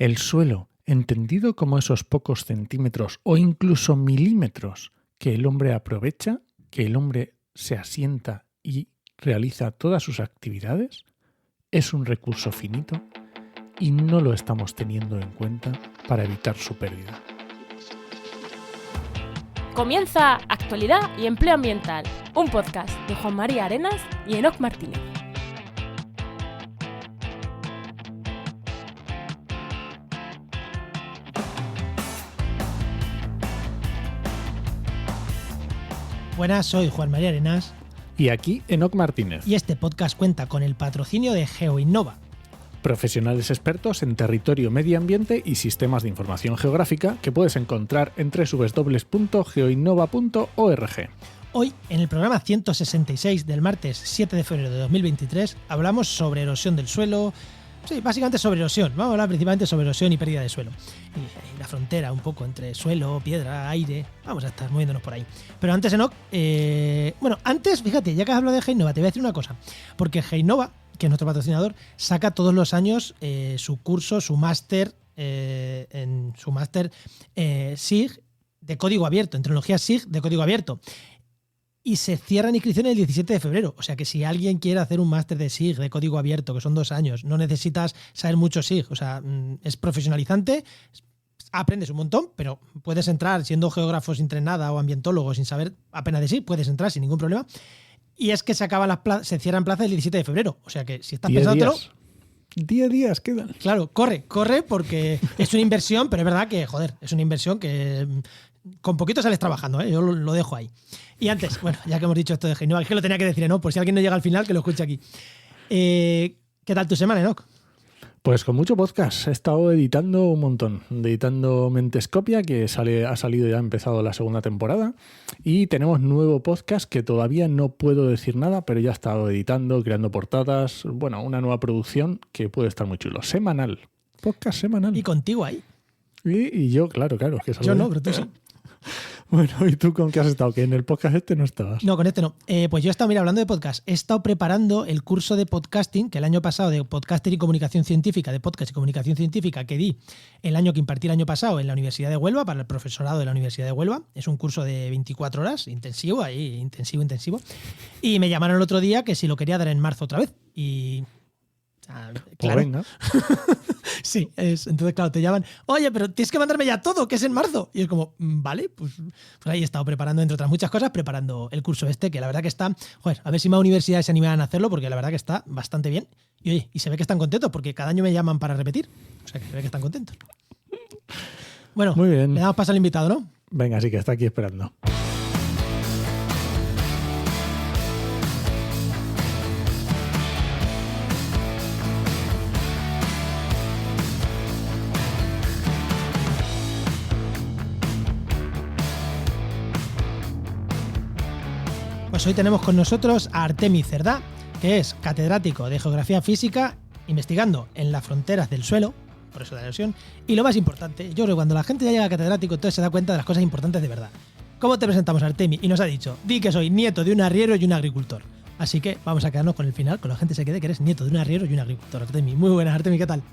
El suelo, entendido como esos pocos centímetros o incluso milímetros que el hombre aprovecha, que el hombre se asienta y realiza todas sus actividades, es un recurso finito y no lo estamos teniendo en cuenta para evitar su pérdida. Comienza Actualidad y Empleo Ambiental, un podcast de Juan María Arenas y Enoc Martínez. Buenas, soy Juan María Arenas. Y aquí Enoc Martínez. Y este podcast cuenta con el patrocinio de GeoInnova. Profesionales expertos en territorio, medio ambiente y sistemas de información geográfica que puedes encontrar en www.geoinnova.org. Hoy, en el programa 166 del martes 7 de febrero de 2023, hablamos sobre erosión del suelo. Sí, básicamente sobre erosión. Vamos a hablar principalmente sobre erosión y pérdida de suelo. Y la frontera un poco entre suelo, piedra, aire. Vamos a estar moviéndonos por ahí. Pero antes, Enoc, antes, fíjate, ya que has hablado de GeoInnova, te voy a decir una cosa. Porque GeoInnova, que es nuestro patrocinador, saca todos los años su curso, su máster, SIG de código abierto, en tecnología SIG de código abierto. Y se cierran inscripciones el 17 de febrero. O sea que si alguien quiere hacer un máster de SIG de código abierto, que son 2 años, no necesitas saber mucho SIG. O sea, es profesionalizante, aprendes un montón, pero puedes entrar siendo geógrafo sin nada o ambientólogo sin saber apenas de SIG, puedes entrar sin ningún problema. Y es que se cierran plazas el 17 de febrero. O sea que si estás pensándolo... 10 días quedan. Claro, corre porque es una inversión, pero es verdad que, es una inversión que con poquito sales trabajando, ¿eh? Yo lo dejo ahí. Y antes, bueno, ya que hemos dicho esto de GeoInnova, es que lo tenía que decir, ¿no? Por si alguien no llega al final, que lo escuche aquí. ¿Qué tal tu semana, Enoc? Pues con mucho podcast. He estado editando un montón. Editando Mentescopia, que ha salido ya, ha empezado la segunda temporada. Y tenemos nuevo podcast que todavía no puedo decir nada, pero ya he estado editando, creando portadas. Bueno, una nueva producción que puede estar muy chulo. Semanal. Podcast semanal. Y contigo ahí. Y yo, claro. Que yo no, pero tú sí. Bueno, ¿y tú con qué has estado? Que en el podcast este no estabas. No, con este no. Pues yo he estado, hablando de podcast, he estado preparando el curso de podcasting, que el año pasado, de podcaster y comunicación científica, de podcast y comunicación científica, que di el año que impartí el año pasado en la Universidad de Huelva, para el profesorado de la Universidad de Huelva. Es un curso de 24 horas, intensivo. Y me llamaron el otro día que si lo quería dar en marzo otra vez. Y... claro. Pues venga. Sí, entonces claro, te llaman, oye, pero tienes que mandarme ya todo, que es en marzo. Y es como, vale, pues ahí he estado preparando, entre otras muchas cosas, preparando el curso este, que la verdad que está, a ver si más universidades se animan a hacerlo, porque la verdad que está bastante bien. Y oye, y se ve que están contentos, porque cada año me llaman para repetir. O sea, que se ve que están contentos. Bueno, muy bien. Le damos paso al invitado, ¿no? Venga, sí, que está aquí esperando. Pues hoy tenemos con nosotros a Artemi Cerdá, que es catedrático de Geografía Física, investigando en las fronteras del suelo, por eso la erosión, y lo más importante, yo creo que cuando la gente ya llega a catedrático, entonces se da cuenta de las cosas importantes de verdad. ¿Cómo te presentamos, Artemi? Y nos ha dicho, di que soy nieto de un arriero y un agricultor. Así que vamos a quedarnos con el final, con la gente se quede que eres nieto de un arriero y un agricultor, Artemi. Muy buenas, Artemi, ¿qué tal?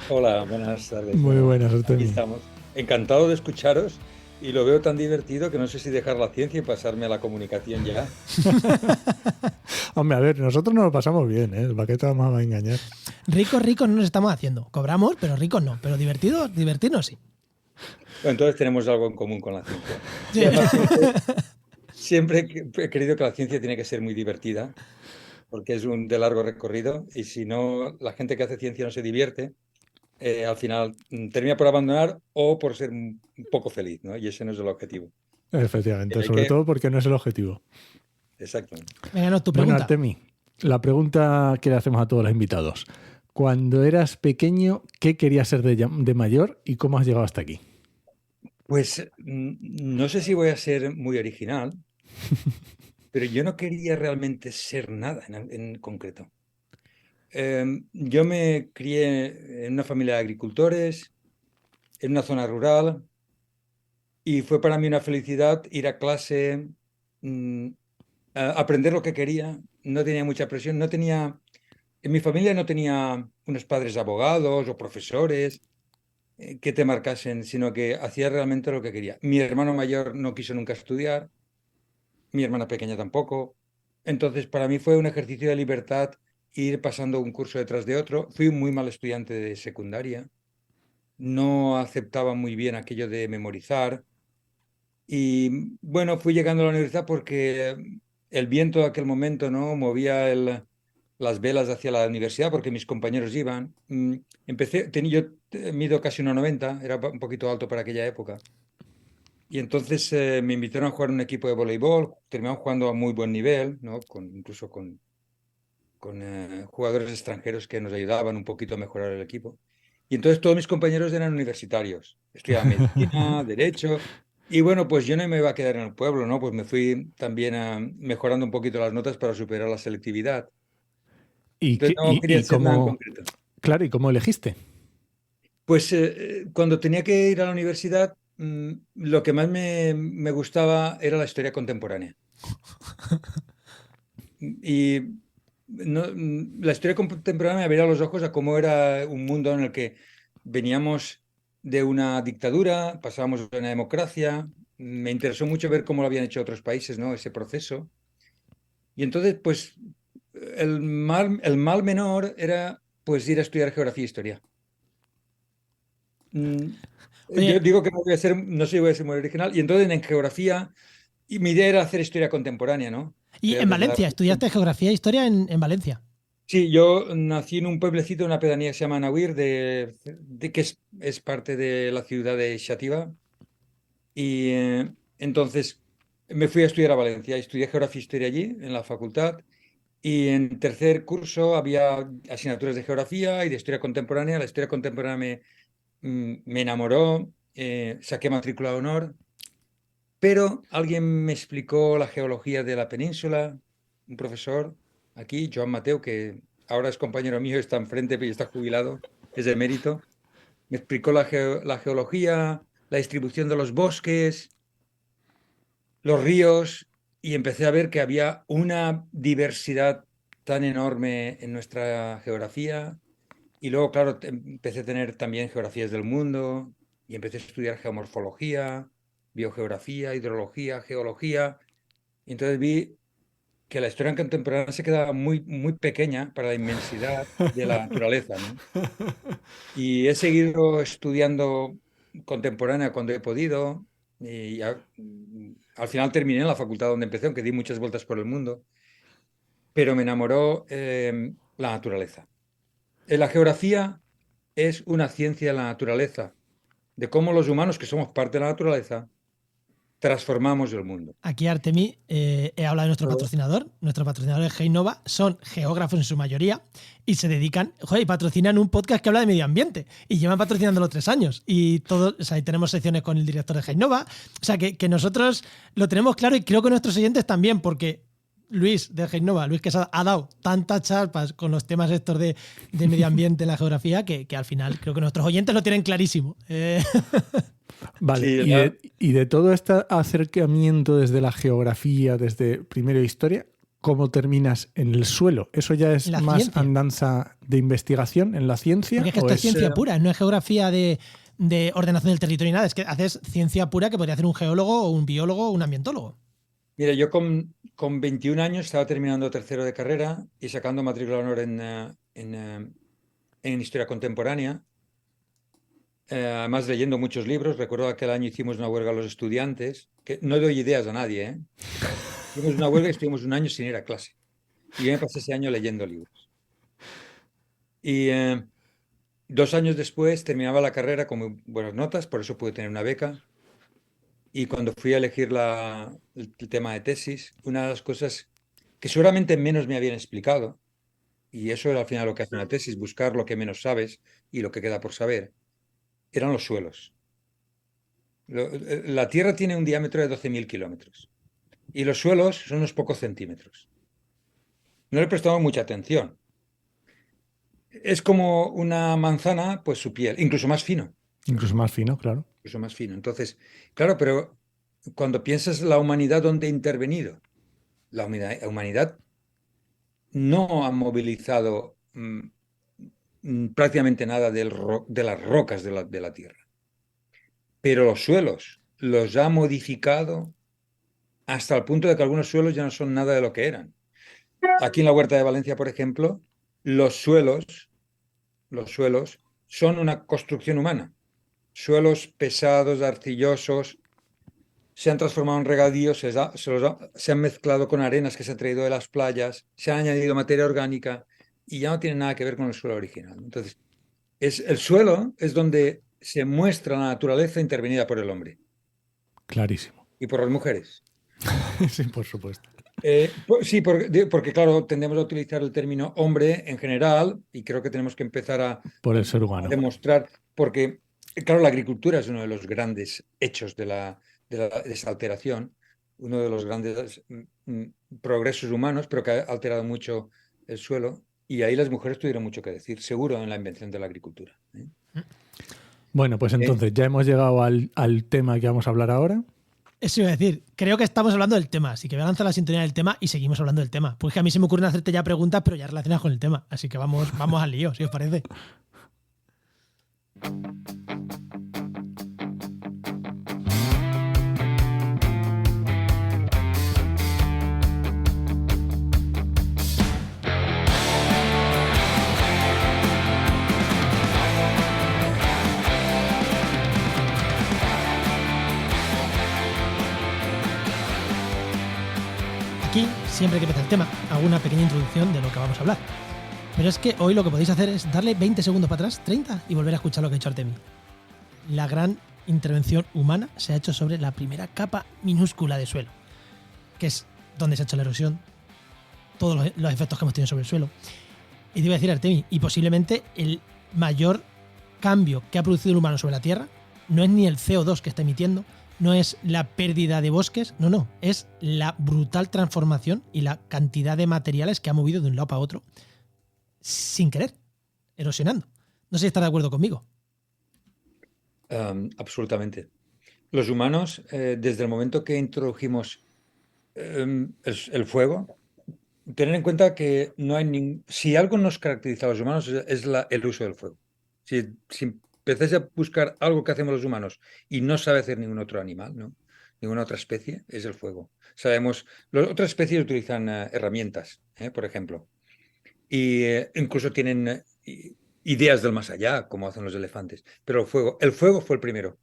Hola, buenas tardes. Muy buenas, Artemi. Aquí estamos. Encantado de escucharos. Y lo veo tan divertido que no sé si dejar la ciencia y pasarme a la comunicación ya. Hombre, a ver, nosotros nos lo pasamos bien, ¿eh? ¿Para qué te vamos a engañar? Ricos no nos estamos haciendo. Cobramos, pero ricos no. Pero divertirnos sí. Bueno, entonces tenemos algo en común con la ciencia. Sí. Y además, siempre he creído que la ciencia tiene que ser muy divertida, porque es de largo recorrido. Y si no, la gente que hace ciencia no se divierte, al final termina por abandonar o por ser un poco feliz, ¿no? Y ese no es el objetivo. Efectivamente, sobre todo porque no es el objetivo. Exactamente. Venga, no, tu pregunta. Bueno, Artemi, la pregunta que le hacemos a todos los invitados. Cuando eras pequeño, ¿qué querías ser de mayor y cómo has llegado hasta aquí? Pues no sé si voy a ser muy original, pero yo no quería realmente ser nada en concreto. Yo me crié en una familia de agricultores, en una zona rural, y fue para mí una felicidad ir a clase, aprender lo que quería. No tenía mucha presión, en mi familia no tenía unos padres abogados o profesores. que te marcasen, sino que hacía realmente lo que quería. Mi hermano mayor no quiso nunca estudiar, mi hermana pequeña tampoco. Entonces, para mí fue un ejercicio de libertad ir pasando un curso detrás de otro. Fui un muy mal estudiante de secundaria, no aceptaba muy bien aquello de memorizar. Y bueno, fui llegando a la universidad porque el viento de aquel momento, ¿no?, movía las velas hacia la universidad porque mis compañeros iban. Mido casi 1,90, era un poquito alto para aquella época. Y entonces me invitaron a jugar en un equipo de voleibol, terminamos jugando a muy buen nivel, ¿no?, incluso con jugadores extranjeros que nos ayudaban un poquito a mejorar el equipo. Y entonces todos mis compañeros eran universitarios, estudiaban medicina, derecho, y bueno, pues yo no me iba a quedar en el pueblo, ¿no? Pues me fui también mejorando un poquito las notas para superar la selectividad. ¿Y, Entonces qué- no y, quería y hacer nada en cómo, concreto. claro, ¿y cómo elegiste? Pues cuando tenía que ir a la universidad, lo que más me gustaba era la historia contemporánea. Y la historia contemporánea me abría los ojos a cómo era un mundo en el que veníamos de una dictadura, pasábamos a una democracia. Me interesó mucho ver cómo lo habían hecho otros países, ¿no?, ese proceso. Y entonces, pues, el mal menor era pues ir a estudiar geografía e historia. Mm, Yo Oye, digo que no sé si voy a ser muy original, y entonces en geografía, y mi idea era hacer historia contemporánea, ¿no? y en Desde la Valencia, estudiaste geografía e historia en Valencia. Sí, yo nací en un pueblecito, una pedanía que se llama Nahuir, que es parte de la ciudad de Xàtiva. Y entonces me fui a estudiar a Valencia. Estudié geografía e historia allí, en la facultad. Y en tercer curso había asignaturas de geografía y de historia contemporánea. La historia contemporánea me enamoró, saqué matrícula de honor. Pero alguien me explicó la geología de la península, un profesor aquí, Joan Mateu, que ahora es compañero mío, está enfrente, pero está jubilado, es de mérito. Me explicó la geología, la distribución de los bosques, los ríos, y empecé a ver que había una diversidad tan enorme en nuestra geografía. Y luego, claro, empecé a tener también geografías del mundo y empecé a estudiar geomorfología, biogeografía, hidrología, geología. Y entonces vi que la historia contemporánea se quedaba muy, muy pequeña para la inmensidad de la naturaleza, ¿no? Y he seguido estudiando contemporánea cuando he podido. Y al final terminé en la facultad donde empecé, aunque di muchas vueltas por el mundo. Pero me enamoró la naturaleza. La geografía es una ciencia de la naturaleza, de cómo los humanos, que somos parte de la naturaleza, transformamos el mundo. Aquí Artemi he hablado de nuestro Todo. patrocinador. Nuestro patrocinador es Heinova. Son geógrafos en su mayoría y se dedican, joder, y patrocinan un podcast que habla de medio ambiente y llevan patrocinándolo 3 años. Y todo, o sea, y tenemos secciones con el director de Heinova. O sea, que nosotros lo tenemos claro y creo que nuestros oyentes también, porque Luis de Heinova, Luis Quesada, ha dado tantas charpas con los temas estos de medio ambiente en la geografía que al final creo que nuestros oyentes lo tienen clarísimo. Vale, Sí, y de todo este acercamiento desde la geografía, desde primero historia, ¿cómo terminas en el suelo? ¿Eso ya es La más ciencia. andanza de investigación en la ciencia? Porque es que ¿O esto es ciencia eh, pura, no es geografía de ordenación del territorio ni nada. Es que haces ciencia pura que podría hacer un geólogo o un biólogo o un ambientólogo. mira, yo con 21 años estaba terminando tercero de carrera y sacando matrícula de honor en historia contemporánea. Además, leyendo muchos libros. Recuerdo aquel año hicimos una huelga a los estudiantes, que no doy ideas a nadie, ¿eh? Hicimos una huelga y estuvimos un año sin ir a clase. Y yo me pasé ese año leyendo libros. Y 2 años después terminaba la carrera con muy buenas notas, por eso pude tener una beca. Y cuando fui a elegir el tema de tesis, una de las cosas que seguramente menos me habían explicado, y eso era al final lo que hace una tesis, buscar lo que menos sabes y lo que queda por saber, eran los suelos. La Tierra tiene un diámetro de 12.000 kilómetros y los suelos son unos pocos centímetros. No le prestamos mucha atención. Es como una manzana, pues su piel, incluso más fino, incluso más fino, claro? incluso más fino. Entonces, claro, pero cuando piensas la humanidad, ¿dónde ha intervenido? La humanidad no ha movilizado prácticamente nada de las rocas de la Tierra. Pero los suelos los ha modificado hasta el punto de que algunos suelos ya no son nada de lo que eran. Aquí en la Huerta de Valencia, por ejemplo, los suelos son una construcción humana. Suelos pesados, arcillosos, se han transformado en regadíos, se han mezclado con arenas que se han traído de las playas, se ha añadido materia orgánica y ya no tiene nada que ver con el suelo original. Entonces, el suelo es donde se muestra la naturaleza intervenida por el hombre Clarísimo. y por las mujeres. Sí, por supuesto. Sí, porque claro, tendemos a utilizar el término hombre en general y creo que tenemos que empezar a Por el ser humano. demostrar, porque claro, la agricultura es uno de los grandes hechos de esa alteración, uno de los grandes progresos humanos, pero que ha alterado mucho el suelo, y ahí las mujeres tuvieron mucho que decir, seguro, en la invención de la agricultura. Bueno, pues entonces ya hemos llegado al tema que vamos a hablar ahora. Eso iba a decir, creo que estamos hablando del tema, así que voy a lanzar la sintonía del tema y seguimos hablando del tema. Porque a mí se me ocurren hacerte ya preguntas, pero ya relacionadas con el tema. Así que vamos al lío, si os parece. Aquí, siempre que empieza el tema, hago una pequeña introducción de lo que vamos a hablar. Pero es que hoy lo que podéis hacer es darle 20 segundos para atrás, 30, y volver a escuchar lo que ha dicho Artemi. La gran intervención humana se ha hecho sobre la primera capa minúscula de suelo, que es donde se ha hecho la erosión, todos los efectos que hemos tenido sobre el suelo. Y te iba a decir, Artemi, y posiblemente el mayor cambio que ha producido el humano sobre la Tierra no es ni el CO2 que está emitiendo, no es la pérdida de bosques, no, es la brutal transformación y la cantidad de materiales que ha movido de un lado para otro sin querer, erosionando. No sé si estás de acuerdo conmigo. Absolutamente. Los humanos, desde el momento que introdujimos el fuego, tener en cuenta que no hay si algo nos caracteriza a los humanos es el uso del fuego. Si empezáis a buscar algo que hacemos los humanos y no sabe hacer ningún otro animal, ¿no? Ninguna otra especie, es el fuego. Sabemos, las otras especies utilizan herramientas, por ejemplo, y incluso tienen ideas del más allá, como hacen los elefantes. Pero el fuego fue el primero.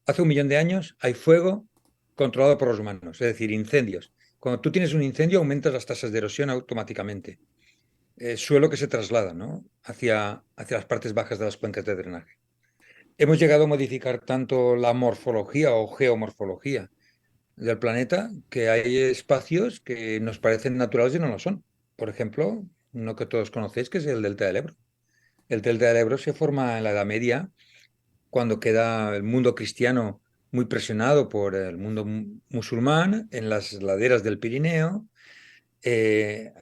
Hace 1 millón de años hay fuego controlado por los humanos, es decir, incendios. Cuando tú tienes un incendio, aumentas las tasas de erosión automáticamente. Suelo que se traslada, ¿no? hacia las partes bajas de las cuencas de drenaje. Hemos llegado a modificar tanto la morfología o geomorfología del planeta que hay espacios que nos parecen naturales y no lo son. Por ejemplo, uno que todos conocéis, que es el delta del Ebro. El delta del Ebro se forma en la Edad Media, cuando queda el mundo cristiano muy presionado por el mundo musulmán, en las laderas del Pirineo, en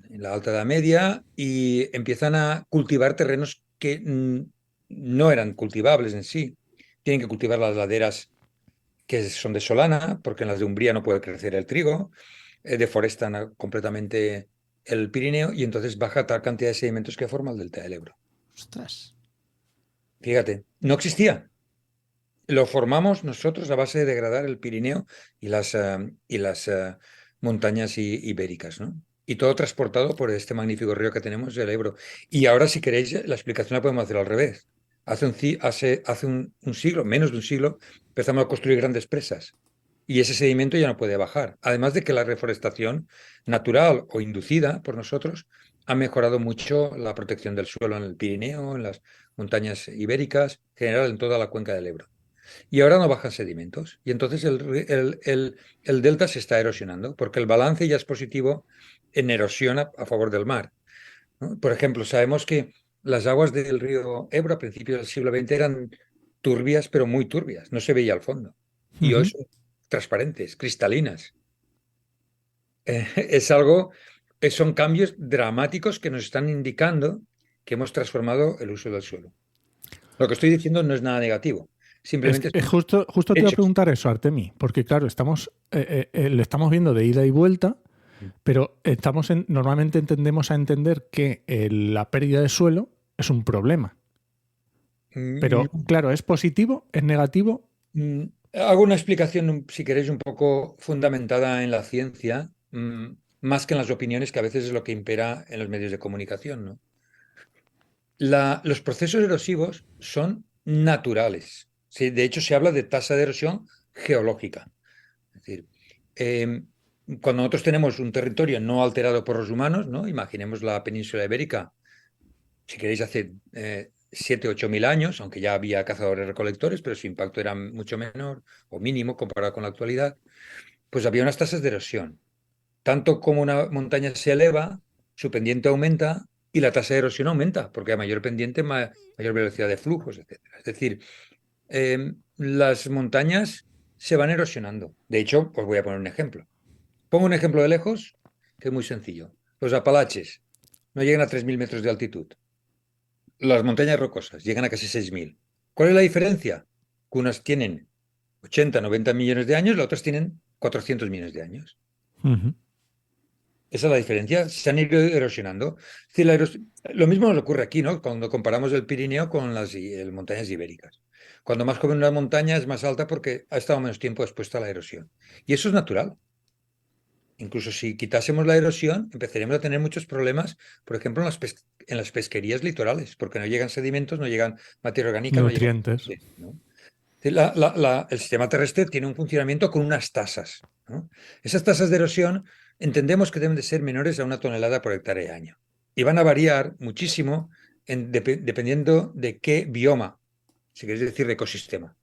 la Alta Edad Media, y empiezan a cultivar terrenos que no eran cultivables en sí. Tienen que cultivar las laderas que son de solana, porque en las de Umbría no puede crecer el trigo, deforestan completamente el Pirineo y entonces baja tal cantidad de sedimentos que forma el delta del Ebro. Ostras. Fíjate, no existía. Lo formamos nosotros a base de degradar el Pirineo y las montañas ibéricas, ¿no? Y todo transportado por este magnífico río que tenemos, el Ebro. Y ahora, si queréis, la explicación la podemos hacer al revés. Hace un siglo, menos de un siglo, empezamos a construir grandes presas. Y ese sedimento ya no puede bajar. Además de que la reforestación natural o inducida por nosotros ha mejorado mucho la protección del suelo en el Pirineo, en las montañas ibéricas, en general en toda la cuenca del Ebro. Y ahora no bajan sedimentos. Y entonces el delta se está erosionando, porque el balance ya es positivo en erosión a favor del mar, ¿no? Por ejemplo, sabemos que las aguas del río Ebro a principios del siglo XX eran turbias, pero muy turbias. No se veía al fondo. Y hoy son transparentes, cristalinas. Son cambios dramáticos que nos están indicando que hemos transformado el uso del suelo. Lo que estoy diciendo no es nada negativo. Simplemente justo te iba a preguntar eso, Artemi, porque claro, lo estamos viendo de ida y vuelta, pero normalmente tendemos a entender que la pérdida de suelo es un problema. Pero Mm, claro, ¿es positivo? ¿Es negativo? Hago una explicación, si queréis, un poco fundamentada en la ciencia, más que en las opiniones, que a veces es lo que impera en los medios de comunicación, ¿no? Los procesos erosivos son naturales. Sí, de hecho, se habla de tasa de erosión geológica. Es decir, eh, cuando nosotros tenemos un territorio no alterado por los humanos, ¿no? Imaginemos la península ibérica, si queréis, hace 7, 8 mil años, aunque ya había cazadores-recolectores, pero su impacto era mucho menor o mínimo comparado con la actualidad, pues había unas tasas de erosión. Tanto como una montaña se eleva, su pendiente aumenta y la tasa de erosión aumenta, porque a mayor pendiente, mayor velocidad de flujos, etcétera. Es decir, las montañas se van erosionando. De hecho, os voy a poner un ejemplo. Pongo un ejemplo de lejos, que es muy sencillo. Los Apalaches no llegan a 3.000 metros de altitud. Las montañas rocosas llegan a casi 6.000. ¿Cuál es la diferencia? Que unas tienen 80, 90 millones de años, las otras tienen 400 millones de años. Ujú. Esa es la diferencia. Se han ido erosionando. Es decir, lo mismo nos ocurre aquí, ¿no? Cuando comparamos el Pirineo con las montañas ibéricas. Cuando más joven una montaña es más alta porque ha estado menos tiempo expuesta a la erosión. Y eso es natural. Incluso si quitásemos la erosión, empezaríamos a tener muchos problemas, por ejemplo, en las pesquerías litorales, porque no llegan sedimentos, no llegan materia orgánica, no llegan Nutrientes. nutrientes, ¿no? El sistema terrestre tiene un funcionamiento con unas tasas, ¿no? Esas tasas de erosión entendemos que deben de ser menores a 1 tonelada por hectárea año. Y van a variar muchísimo dependiendo de qué bioma, si queréis decir de ecosistema.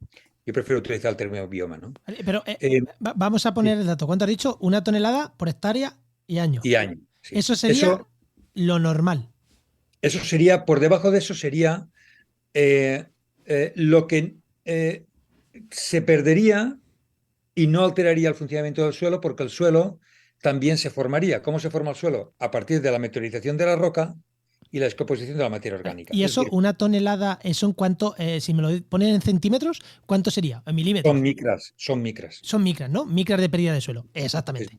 Yo prefiero utilizar el término bioma, ¿no? Vale, pero Eh, vamos a poner el dato. ¿Cuánto has dicho? 1 tonelada por hectárea y año. y año, sí. Eso sería lo normal. Eso sería, por debajo de eso sería eh, lo que se perdería y no alteraría el funcionamiento del suelo porque el suelo también se formaría. ¿Cómo se forma el suelo? A partir de la meteorización de la roca y la descomposición de la materia orgánica. Y Es eso, decir, 1 tonelada, ¿eso en cuánto? Si me lo ponen en centímetros, ¿cuánto sería? En milímetros. son micras, son micras. Son micras, ¿no? Micras de pérdida de suelo. Es, Exactamente.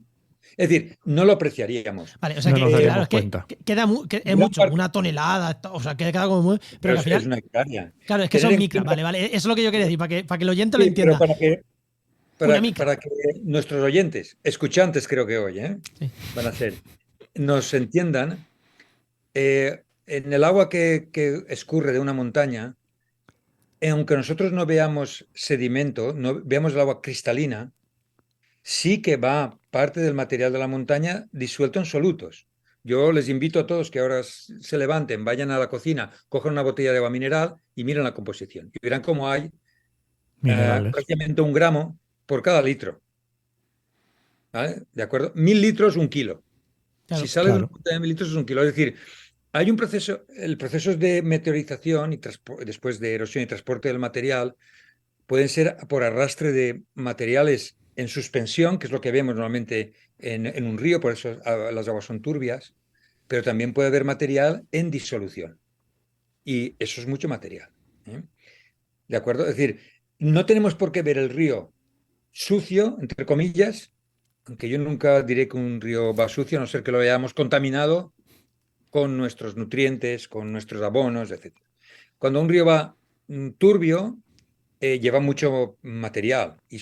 es decir, no lo apreciaríamos. Vale, o sea No que, nos claro, daríamos es que cuenta. es Gran mucho, parte- 1 tonelada, o sea, queda como muy. Pero Pero que al final, es una hectárea. claro, es que Tener son en micras, cuenta- vale, vale. Eso es lo que yo quería decir, para que el oyente lo Sí, pero entienda. para, Una micra. para que nuestros oyentes, escuchantes creo que hoy, Sí. van a ser, nos entiendan, en el agua que escurre de una montaña, aunque nosotros no veamos sedimento, no veamos el agua cristalina, sí que va parte del material de la montaña disuelto en solutos. Yo les invito a todos que ahora se levanten, vayan a la cocina, cojan una botella de agua mineral y miren la composición. Y verán cómo hay Minerales. prácticamente 1 gramo por cada litro. ¿Vale? ¿De acuerdo? 1.000 litros, 1 kilo. Si Claro. sale de una Claro. montaña de 1.000 litros es 1 kilo. Es decir, hay un proceso, el proceso de meteorización y después de erosión y transporte del material pueden ser por arrastre de materiales en suspensión, que es lo que vemos normalmente en un río, por eso las aguas son turbias, pero también puede haber material en disolución. Y eso es mucho material. ¿Eh? ¿De acuerdo? Es decir, no tenemos por qué ver el río sucio, entre comillas, aunque yo nunca diré que un río va sucio, a no ser que lo hayamos contaminado con nuestros nutrientes, con nuestros abonos, etc. Cuando un río va turbio, lleva mucho material y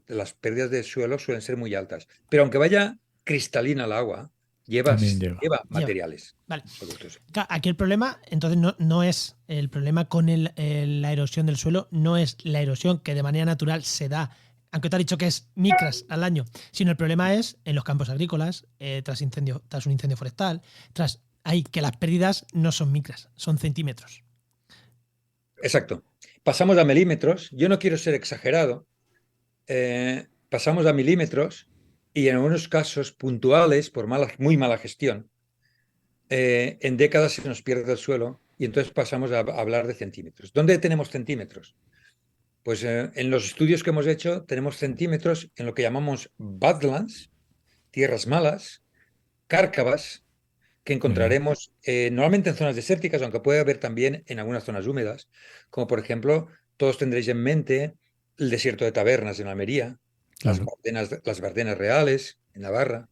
las pérdidas de suelo suelen ser muy altas. Pero aunque vaya cristalina el agua, lleva, También lleva. lleva Lleva. materiales Vale. absolutos. Aquí el problema, entonces, no es el problema con la erosión del suelo, no es la erosión que de manera natural se da, aunque te ha dicho que es micras al año, sino el problema es en los campos agrícolas, tras un incendio forestal, que las pérdidas no son micras, son centímetros. Exacto. Pasamos a milímetros. Yo no quiero ser exagerado. Pasamos a milímetros y en algunos casos puntuales, por muy mala gestión, en décadas se nos pierde el suelo y entonces pasamos a hablar de centímetros. ¿Dónde tenemos centímetros? Pues en los estudios que hemos hecho tenemos centímetros en lo que llamamos badlands, tierras malas, cárcavas, que encontraremos normalmente en zonas desérticas, aunque puede haber también en algunas zonas húmedas, como por ejemplo, todos tendréis en mente el desierto de Tabernas en Almería, Claro. las Bardenas Reales en Navarra.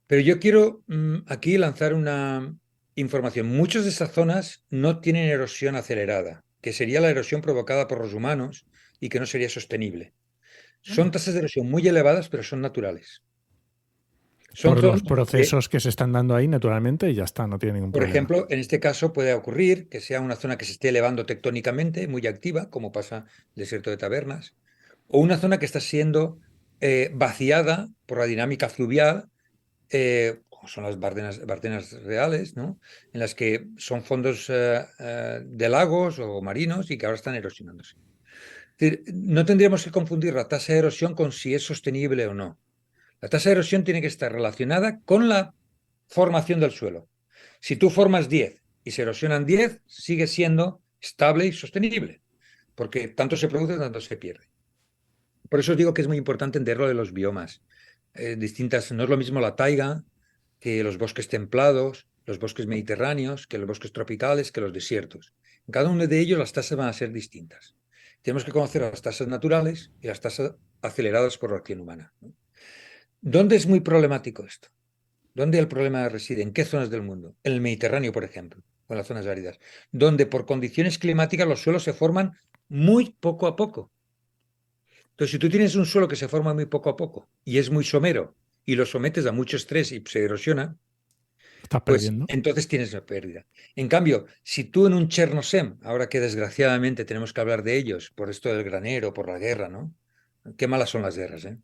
Pero yo quiero aquí lanzar una información. Muchas de esas zonas no tienen erosión acelerada, que sería la erosión provocada por los humanos y que no sería sostenible. Son tasas de erosión muy elevadas, pero son naturales. Son Por los zonas procesos que se están dando ahí naturalmente y ya está, no tiene ningún por problema. ejemplo, en este caso puede ocurrir que sea una zona que se esté elevando tectónicamente, muy activa, como pasa en el desierto de Tabernas, o una zona que está siendo vaciada por la dinámica fluvial, como son las Bardenas reales, ¿no? En las que son fondos de lagos o marinos y que ahora están erosionándose. Es decir, no tendríamos que confundir la tasa de erosión con si es sostenible o no. La tasa de erosión tiene que estar relacionada con la formación del suelo. Si tú formas 10 y se erosionan 10, sigue siendo estable y sostenible, porque tanto se produce, tanto se pierde. Por eso os digo que es muy importante entender lo de los biomas. No es lo mismo la taiga que los bosques templados, los bosques mediterráneos, que los bosques tropicales, que los desiertos. En cada uno de ellos las tasas van a ser distintas. Tenemos que conocer las tasas naturales y las tasas aceleradas por la acción humana, ¿no? ¿Dónde es muy problemático esto? ¿Dónde el problema reside? ¿En qué zonas del mundo? En el Mediterráneo, por ejemplo, o en las zonas áridas, donde por condiciones climáticas los suelos se forman muy poco a poco. Entonces, si tú tienes un suelo que se forma muy poco a poco y es muy somero y lo sometes a mucho estrés y se erosiona, Estás pues perdiendo. entonces tienes una pérdida. En cambio, si tú en un Chernozem, ahora que desgraciadamente tenemos que hablar de ellos por esto del granero, por la guerra, ¿no? Qué malas son las guerras, ¿eh?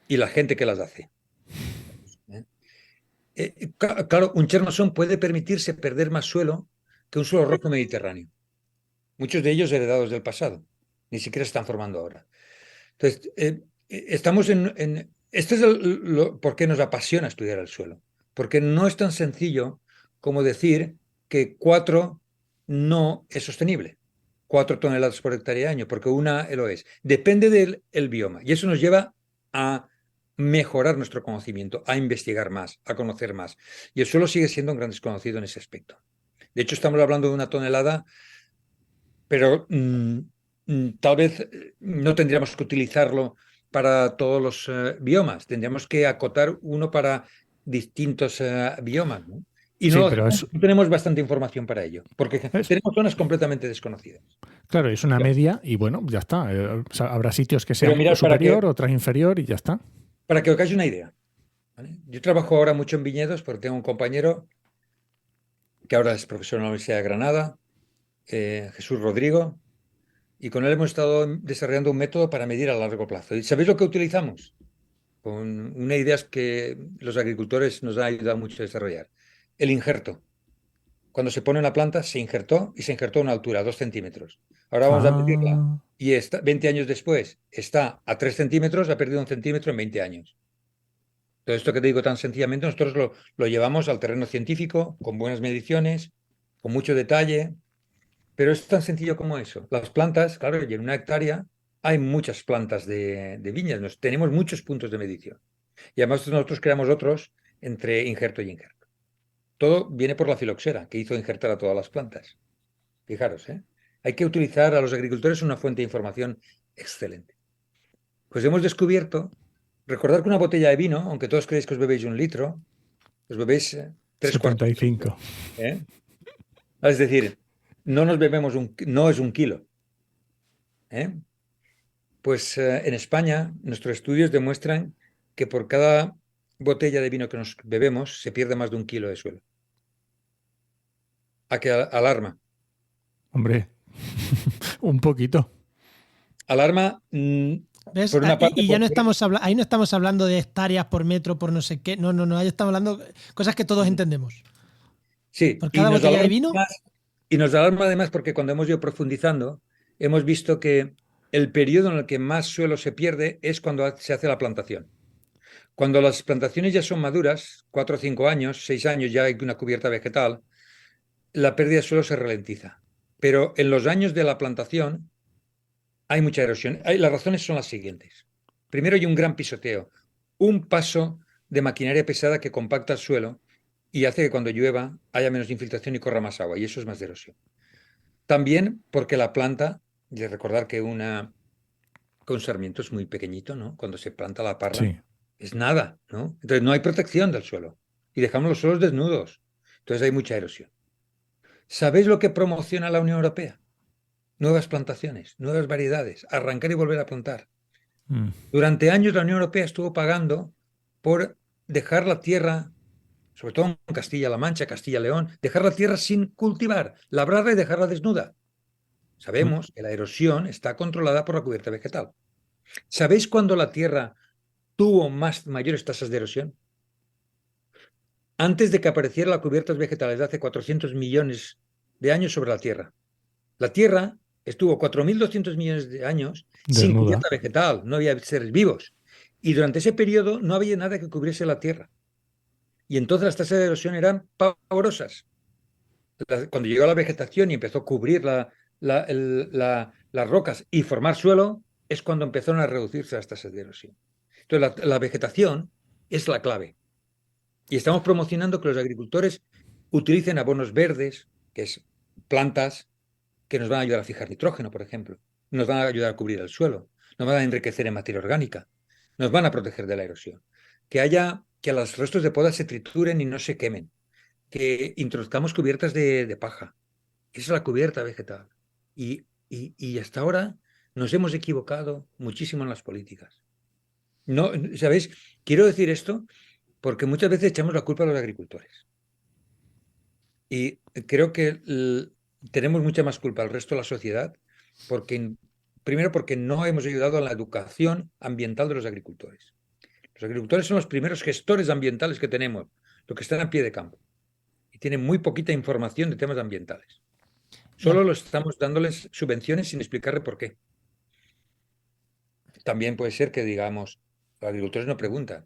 Y la gente que las hace. Claro, un Chernozem puede permitirse perder más suelo que un suelo rojo mediterráneo. Muchos de ellos heredados del pasado. Ni siquiera se están formando ahora. Entonces, estamos esto es por qué nos apasiona estudiar el suelo. Porque no es tan sencillo como decir que 4 no es sostenible. 4 toneladas por hectárea año, porque una lo es. Depende del bioma. Y eso nos lleva a mejorar nuestro conocimiento, a investigar más, a conocer más. Y el suelo sigue siendo un gran desconocido en ese aspecto. De hecho, estamos hablando de una tonelada, pero tal vez no tendríamos que utilizarlo para todos los biomas. Tendríamos que acotar uno para distintos biomas, ¿no? Y Sí, no, pero es, no tenemos bastante información para ello, porque es- tenemos zonas completamente desconocidas. claro, es una media y bueno, ya está. O sea, habrá sitios que Pero sean mirad, superior, otras inferior y ya está. para que os hagáis una idea, ¿vale? Yo trabajo ahora mucho en viñedos porque tengo un compañero que ahora es profesor en la Universidad de Granada, Jesús Rodrigo, y con él hemos estado desarrollando un método para medir a largo plazo. ¿Y sabéis lo que utilizamos? Con una idea que los agricultores nos ha ayudado mucho a desarrollar. El injerto. Cuando se pone una planta, se injertó y se injertó a una altura, 2 centímetros. Ahora vamos a medirla Ah, y 20 años después está a 3 centímetros, ha perdido 1 centímetro en 20 años. Todo esto que te digo tan sencillamente, nosotros lo llevamos al terreno científico, con buenas mediciones, con mucho detalle, pero es tan sencillo como eso. Las plantas, claro, y en una hectárea hay muchas plantas de viñas, tenemos muchos puntos de medición. Y además nosotros creamos otros entre injerto y injerto. Todo viene por la filoxera, que hizo injertar a todas las plantas. Fijaros, ¿eh? Hay que utilizar a los agricultores una fuente de información excelente. Pues hemos descubierto, recordad que una botella de vino, aunque todos creéis que os bebéis 1 litro, os bebéis 3/4 de litro, 75. ¿eh? Es decir, no nos bebemos no es 1 kilo, ¿eh? Pues en España nuestros estudios demuestran que por cada botella de vino que nos bebemos se pierde más de 1 kilo de suelo. ¿A qué alarma? Hombre, un poquito. Alarma, ¿Ves? por una parte, Y ya no porque estamos ahí no estamos hablando de hectáreas por metro, por no sé qué. No, no, no. Ahí estamos hablando de cosas que todos entendemos. sí, Por cada botella de vino, y nos alarma además porque cuando hemos ido profundizando, hemos visto que el periodo en el que más suelo se pierde es cuando se hace la plantación. Cuando las plantaciones ya son maduras, 4 o 5 años, 6 años, ya hay una cubierta vegetal, la pérdida de suelo se ralentiza. Pero en los años de la plantación hay mucha erosión. Las razones son las siguientes. Primero, hay un gran pisoteo, un paso de maquinaria pesada que compacta el suelo y hace que cuando llueva haya menos infiltración y corra más agua, y eso es más de erosión. También porque la planta, y de recordar que un sarmiento es muy pequeñito, ¿no? Cuando se planta la parra, Sí. es nada, ¿no? Entonces no hay protección del suelo y dejamos los suelos desnudos. Entonces hay mucha erosión. ¿Sabéis lo que promociona la Unión Europea? Nuevas plantaciones, nuevas variedades, arrancar y volver a plantar. Durante años la Unión Europea estuvo pagando por dejar la tierra, sobre todo en Castilla-La Mancha, Castilla-León, dejar la tierra sin cultivar, labrarla y dejarla desnuda. Sabemos que la erosión está controlada por la cubierta vegetal. ¿Sabéis cuándo la tierra tuvo mayores tasas de erosión? Antes de que aparecieran las cubiertas vegetales de hace 400 millones de años sobre la Tierra. La Tierra estuvo 4.200 millones de años sin Desnuda. cubierta vegetal, no había seres vivos. Y durante ese periodo no había nada que cubriese la Tierra. Y entonces las tasas de erosión eran pavorosas. Cuando llegó la vegetación y empezó a cubrir las rocas y formar suelo, es cuando empezaron a reducirse las tasas de erosión. Entonces la vegetación es la clave. Y estamos promocionando que los agricultores utilicen abonos verdes, que es plantas que nos van a ayudar a fijar nitrógeno, por ejemplo. Nos van a ayudar a cubrir el suelo. Nos van a enriquecer en materia orgánica. Nos van a proteger de la erosión. Que los restos de poda se trituren y no se quemen. Que introduzcamos cubiertas de paja. Esa es la cubierta vegetal. Y hasta ahora nos hemos equivocado muchísimo en las políticas. No, ¿sabéis? Quiero decir esto porque muchas veces echamos la culpa a los agricultores. Y creo que tenemos mucha más culpa al resto de la sociedad, primero porque no hemos ayudado a la educación ambiental de los agricultores. Los agricultores son los primeros gestores ambientales que tenemos, los que están a pie de campo. Y tienen muy poquita información de temas ambientales. Solo los estamos dándoles subvenciones sin explicarle por qué. También puede ser que, digamos, los agricultores no preguntan.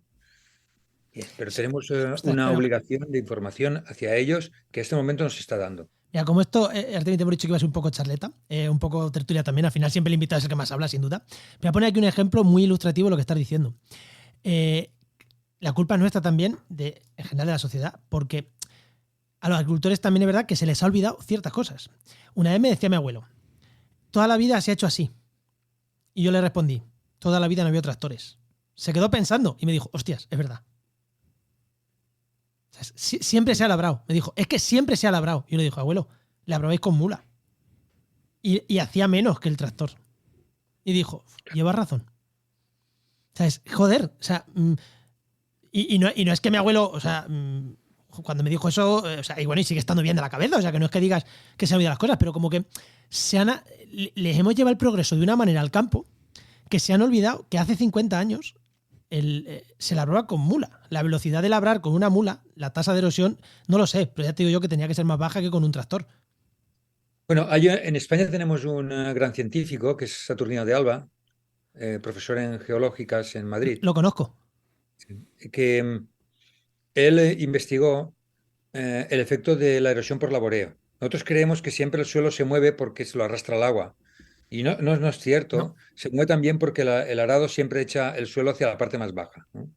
Pero tenemos una obligación de información hacia ellos que en este momento nos está dando. Ya, como esto, Artemio, te hemos dicho que iba a ser un poco charleta, un poco tertulia también. Al final siempre el invitado es el que más habla, sin duda. Voy a poner aquí un ejemplo muy ilustrativo de lo que estás diciendo. La culpa es nuestra también, en general de la sociedad, porque a los agricultores también es verdad que se les ha olvidado ciertas cosas. Una vez me decía mi abuelo, toda la vida se ha hecho así. Y yo le respondí, toda la vida no había tractores. Se quedó pensando y me dijo, hostias, es verdad. O sea, siempre se ha labrado. Me dijo, es que siempre se ha labrado. Y yo le dije, abuelo, labrabais con mula. Y hacía menos que el tractor. Y dijo, llevas razón. O sea, joder. O sea, y no es que mi abuelo, o sea, cuando me dijo eso, o sea, y bueno, y sigue estando bien de la cabeza. O sea, que no es que digas que se han olvidado las cosas, pero como que les hemos llevado el progreso de una manera al campo que se han olvidado que hace 50 años se labraba con mula. La velocidad de labrar con una mula, la tasa de erosión, no lo sé, pero ya te digo yo que tenía que ser más baja que con un tractor. Bueno, en España tenemos un gran científico que es Saturnino de Alba, profesor en geológicas en Madrid. Lo conozco. Que él investigó el efecto de la erosión por laboreo. Nosotros creemos que siempre el suelo se mueve porque se lo arrastra el agua. Y no es cierto. No. Se mueve también porque el arado siempre echa el suelo hacia la parte más baja, ¿no?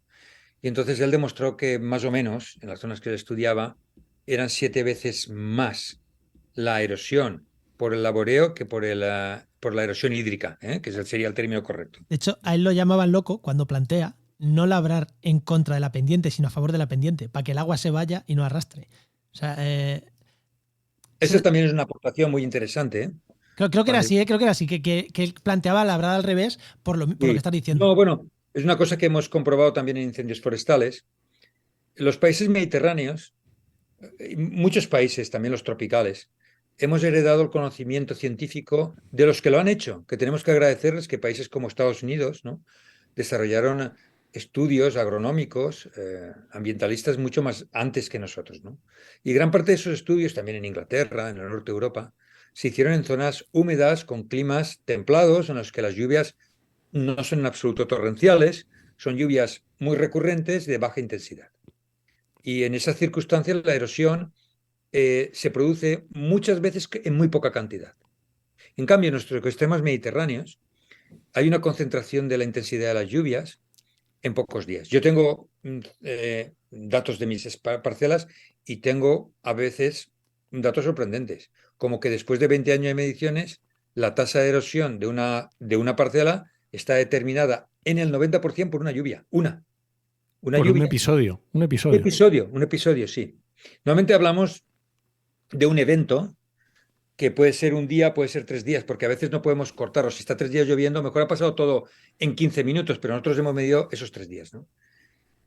Y entonces él demostró que más o menos, en las zonas que él estudiaba, eran 7 veces más la erosión por el laboreo que por la erosión hídrica, que sería el término correcto. De hecho, a él lo llamaban loco cuando plantea no labrar en contra de la pendiente, sino a favor de la pendiente, para que el agua se vaya y no arrastre. O sea, Esa también es una aportación muy interesante, ¿eh? Creo que era así, que él planteaba labrar al revés por lo que estás diciendo. No, bueno, es una cosa que hemos comprobado también en incendios forestales. En los países mediterráneos, muchos países, también los tropicales, hemos heredado el conocimiento científico de los que lo han hecho, que tenemos que agradecerles que países como Estados Unidos, ¿no?, desarrollaron estudios agronómicos, ambientalistas mucho más antes que nosotros, ¿no? Y gran parte de esos estudios, también en Inglaterra, en el norte de Europa, se hicieron en zonas húmedas, con climas templados, en los que las lluvias no son en absoluto torrenciales, son lluvias muy recurrentes de baja intensidad. Y en esas circunstancias la erosión se produce muchas veces en muy poca cantidad. En cambio, en nuestros ecosistemas mediterráneos hay una concentración de la intensidad de las lluvias en pocos días. Yo tengo datos de mis parcelas y tengo a veces datos sorprendentes, como que después de 20 años de mediciones, la tasa de erosión de una parcela está determinada en el 90% por una lluvia. Una por lluvia. Un episodio. Un episodio, sí. Normalmente hablamos de un evento que puede ser un día, puede ser 3 días, porque a veces no podemos cortarlo. Si está 3 días lloviendo, mejor ha pasado todo en 15 minutos, pero nosotros hemos medido esos 3 días, ¿no?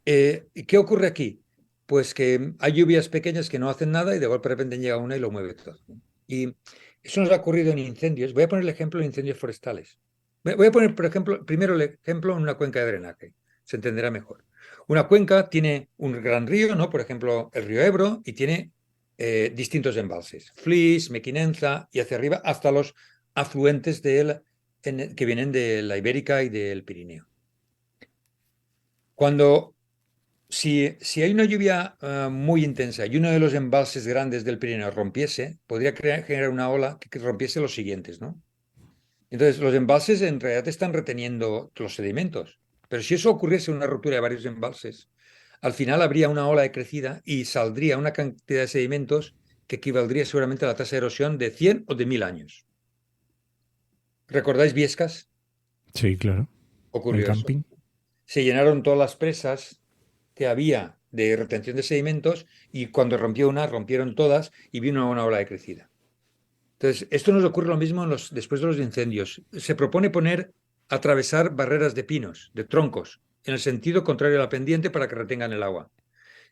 ¿Y qué ocurre aquí? Pues que hay lluvias pequeñas que no hacen nada y de golpe de repente llega una y lo mueve todo, ¿no? Y eso nos ha ocurrido en incendios. Voy a poner el ejemplo de incendios forestales. Voy a poner, por ejemplo, primero el ejemplo en una cuenca de drenaje. Se entenderá mejor. Una cuenca tiene un gran río, ¿no? Por ejemplo, el río Ebro, y tiene distintos embalses. Flix, Mequinenza y hacia arriba hasta los afluentes que vienen de la Ibérica y del Pirineo. Si hay una lluvia muy intensa y uno de los embalses grandes del Pirineo rompiese, podría generar una ola que rompiese los siguientes, ¿no? Entonces, los embalses en realidad están reteniendo los sedimentos. Pero si eso ocurriese una ruptura de varios embalses, al final habría una ola de crecida y saldría una cantidad de sedimentos que equivaldría seguramente a la tasa de erosión de 100 o de 1000 años. ¿Recordáis Viescas? Sí, claro. El Ocurrió eso. camping. Se llenaron todas las presas que había de retención de sedimentos y cuando rompió una, rompieron todas y vino una ola de crecida. Entonces, esto nos ocurre lo mismo después de los incendios. Se propone atravesar barreras de pinos, de troncos, en el sentido contrario a la pendiente para que retengan el agua.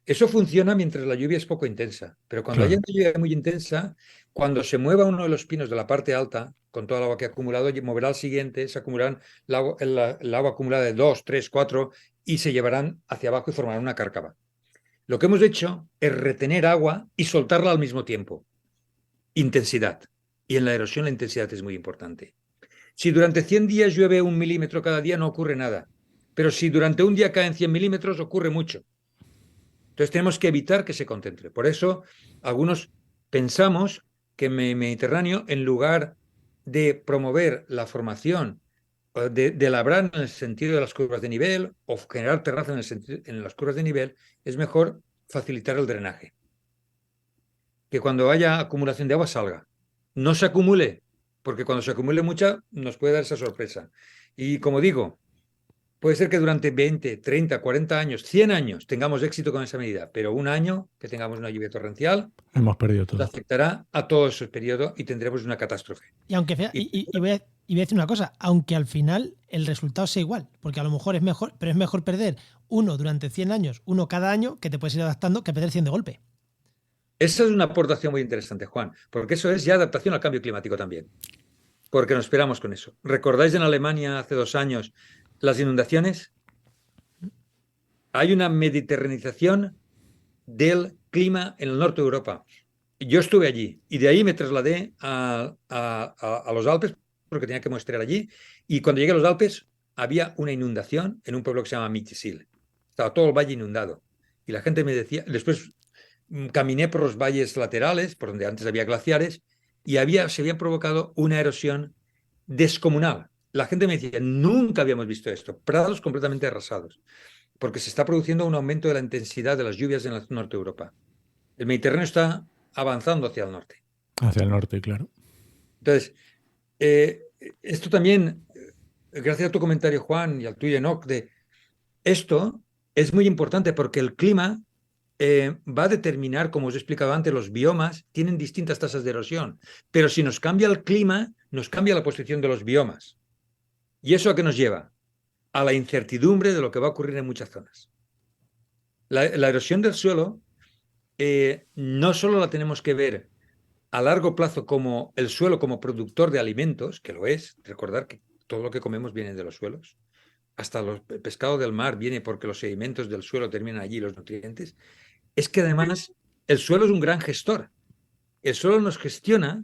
Eso funciona mientras la lluvia es poco intensa, pero cuando haya una lluvia muy intensa, cuando se mueva uno de los pinos de la parte alta, con toda el agua que ha acumulado, moverá al siguiente, se acumularán el agua acumulada de 2, 3, 4 y se llevarán hacia abajo y formarán una cárcava. Lo que hemos hecho es retener agua y soltarla al mismo tiempo. Intensidad. Y en la erosión la intensidad es muy importante. Si durante 100 días llueve 1 milímetro cada día, no ocurre nada. Pero si durante un día caen 100 milímetros, ocurre mucho. Entonces tenemos que evitar que se concentre. Por eso, algunos pensamos que en el Mediterráneo, en lugar de promover la formación, de labrar en el sentido de las curvas de nivel o generar terraza en las curvas de nivel, es mejor facilitar el drenaje. Que cuando haya acumulación de agua salga. No se acumule, porque cuando se acumule mucha nos puede dar esa sorpresa. Y como digo, puede ser que durante 20, 30, 40 años, 100 años tengamos éxito con esa medida, pero un año que tengamos una lluvia torrencial Hemos perdido todo. afectará a todo ese periodo y tendremos una catástrofe. Y aunque voy a decir una cosa, aunque al final el resultado sea igual, porque a lo mejor es mejor, pero es mejor perder uno durante 100 años, uno cada año, que te puedes ir adaptando, que perder 100 de golpe. Esa es una aportación muy interesante, Juan, porque eso es ya adaptación al cambio climático también, porque nos esperamos con eso. ¿Recordáis en Alemania hace 2 años las inundaciones? Hay una mediterranización del clima en el norte de Europa. Yo estuve allí y de ahí me trasladé a los Alpes porque tenía que mostrar allí y cuando llegué a los Alpes había una inundación en un pueblo que se llama Mitchisil. Estaba todo el valle inundado y la gente me decía, después caminé por los valles laterales, por donde antes había glaciares y se había provocado una erosión descomunal. La gente me decía, nunca habíamos visto esto, prados completamente arrasados, porque se está produciendo un aumento de la intensidad de las lluvias en el norte de Europa. El Mediterráneo está avanzando hacia el norte. Hacia el norte, claro. Entonces, esto también, gracias a tu comentario, Juan, y al tuyo, Enoch, esto es muy importante porque el clima va a determinar, como os he explicado antes, los biomas tienen distintas tasas de erosión, pero si nos cambia el clima, nos cambia la posición de los biomas. ¿Y eso a qué nos lleva? A la incertidumbre de lo que va a ocurrir en muchas zonas. La erosión del suelo no solo la tenemos que ver a largo plazo como el suelo como productor de alimentos, que lo es, recordar que todo lo que comemos viene de los suelos, hasta el pescado del mar viene porque los sedimentos del suelo terminan allí, los nutrientes, es que además el suelo es un gran gestor. El suelo nos gestiona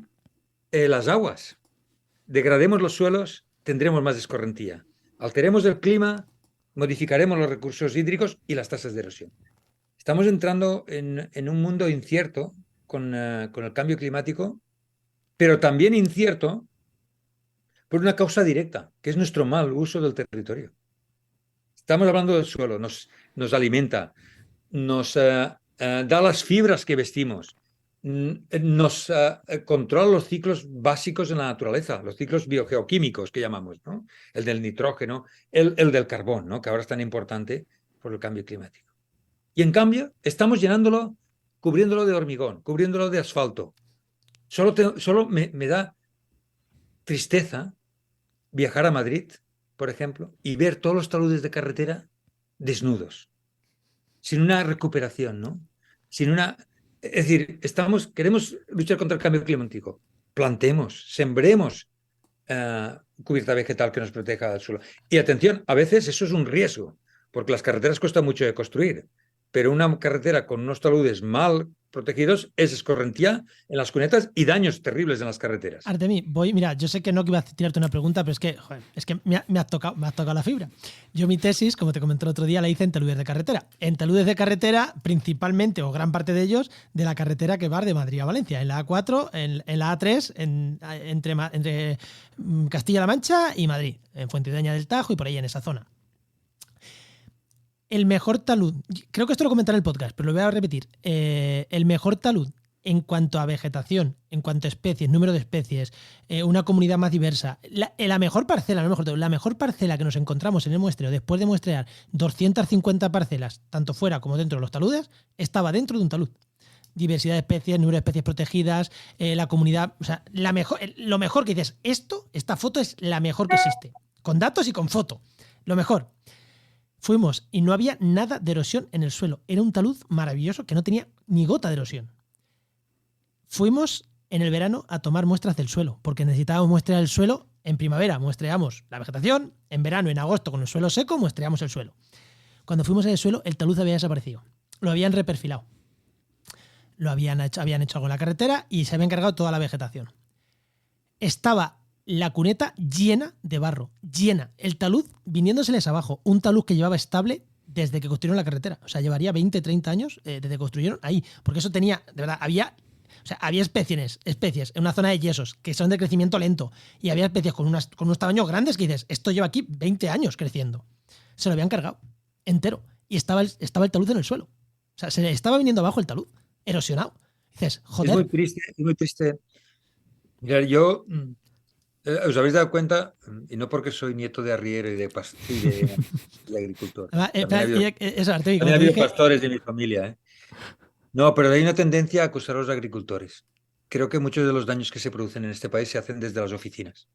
las aguas. Degrademos los suelos, tendremos más escorrentía. Alteremos el clima, modificaremos los recursos hídricos y las tasas de erosión. Estamos entrando en un mundo incierto con el cambio climático, pero también incierto por una causa directa, que es nuestro mal uso del territorio. Estamos hablando del suelo, nos alimenta, nos da las fibras que vestimos, nos controla los ciclos básicos en la naturaleza, los ciclos biogeoquímicos que llamamos, ¿no? El del nitrógeno, el del carbón, ¿no? Que ahora es tan importante por el cambio climático. Y en cambio, estamos llenándolo cubriéndolo de hormigón, cubriéndolo de asfalto. Solo me da tristeza viajar a Madrid, por ejemplo, y ver todos los taludes de carretera desnudos, sin una recuperación, ¿no? Sin una... Es decir, queremos luchar contra el cambio climático. Plantemos, sembremos cubierta vegetal que nos proteja del suelo. Y atención, a veces eso es un riesgo, porque las carreteras cuestan mucho de construir, pero una carretera con unos taludes mal protegidos es escorrentía en las cunetas y daños terribles en las carreteras. Artemí, mira, yo sé que no iba a tirarte una pregunta, pero es que me has tocado la fibra. Yo mi tesis, como te comenté el otro día, la hice en taludes de carretera. En taludes de carretera, principalmente, o gran parte de ellos, de la carretera que va de Madrid a Valencia, en la A4, en la A3, entre Castilla-La Mancha y Madrid, en Fuentidueña del Tajo y por ahí en esa zona. El mejor talud, creo que esto lo comenté en el podcast, pero lo voy a repetir. El mejor talud en cuanto a vegetación, en cuanto a especies, número de especies, una comunidad más diversa. La mejor parcela, la mejor parcela que nos encontramos en el muestreo, después de muestrear 250 parcelas, tanto fuera como dentro de los taludes, estaba dentro de un talud. Diversidad de especies, número de especies protegidas, la comunidad. O sea, lo mejor que dices, esta foto es la mejor que existe. Con datos y con foto. Lo mejor. Fuimos y no había nada de erosión en el suelo. Era un talud maravilloso que no tenía ni gota de erosión. Fuimos en el verano a tomar muestras del suelo, porque necesitábamos muestrear el suelo. En primavera muestreamos la vegetación, en verano, en agosto, con el suelo seco, muestreamos el suelo. Cuando fuimos en el suelo, el talud había desaparecido. Lo habían reperfilado. Habían hecho algo en la carretera y se había encargado toda la vegetación. Estaba la cuneta llena de barro, llena. El talud viniéndoseles abajo. Un talud que llevaba estable desde que construyeron la carretera. O sea, llevaría 20, 30 años desde que construyeron ahí. Porque eso tenía, de verdad, había especies en una zona de yesos que son de crecimiento lento. Y había especies con unos tamaños grandes que dices, esto lleva aquí 20 años creciendo. Se lo habían cargado entero. Y estaba el talud en el suelo. O sea, se le estaba viniendo abajo el talud, erosionado. Dices, joder. Es muy triste. Mira, yo... ¿os habéis dado cuenta? Y no porque soy nieto de arriero y de agricultor. También ha habido pastores de mi familia. No, pero hay una tendencia a acusar a los agricultores. Creo que muchos de los daños que se producen en este país se hacen desde las oficinas.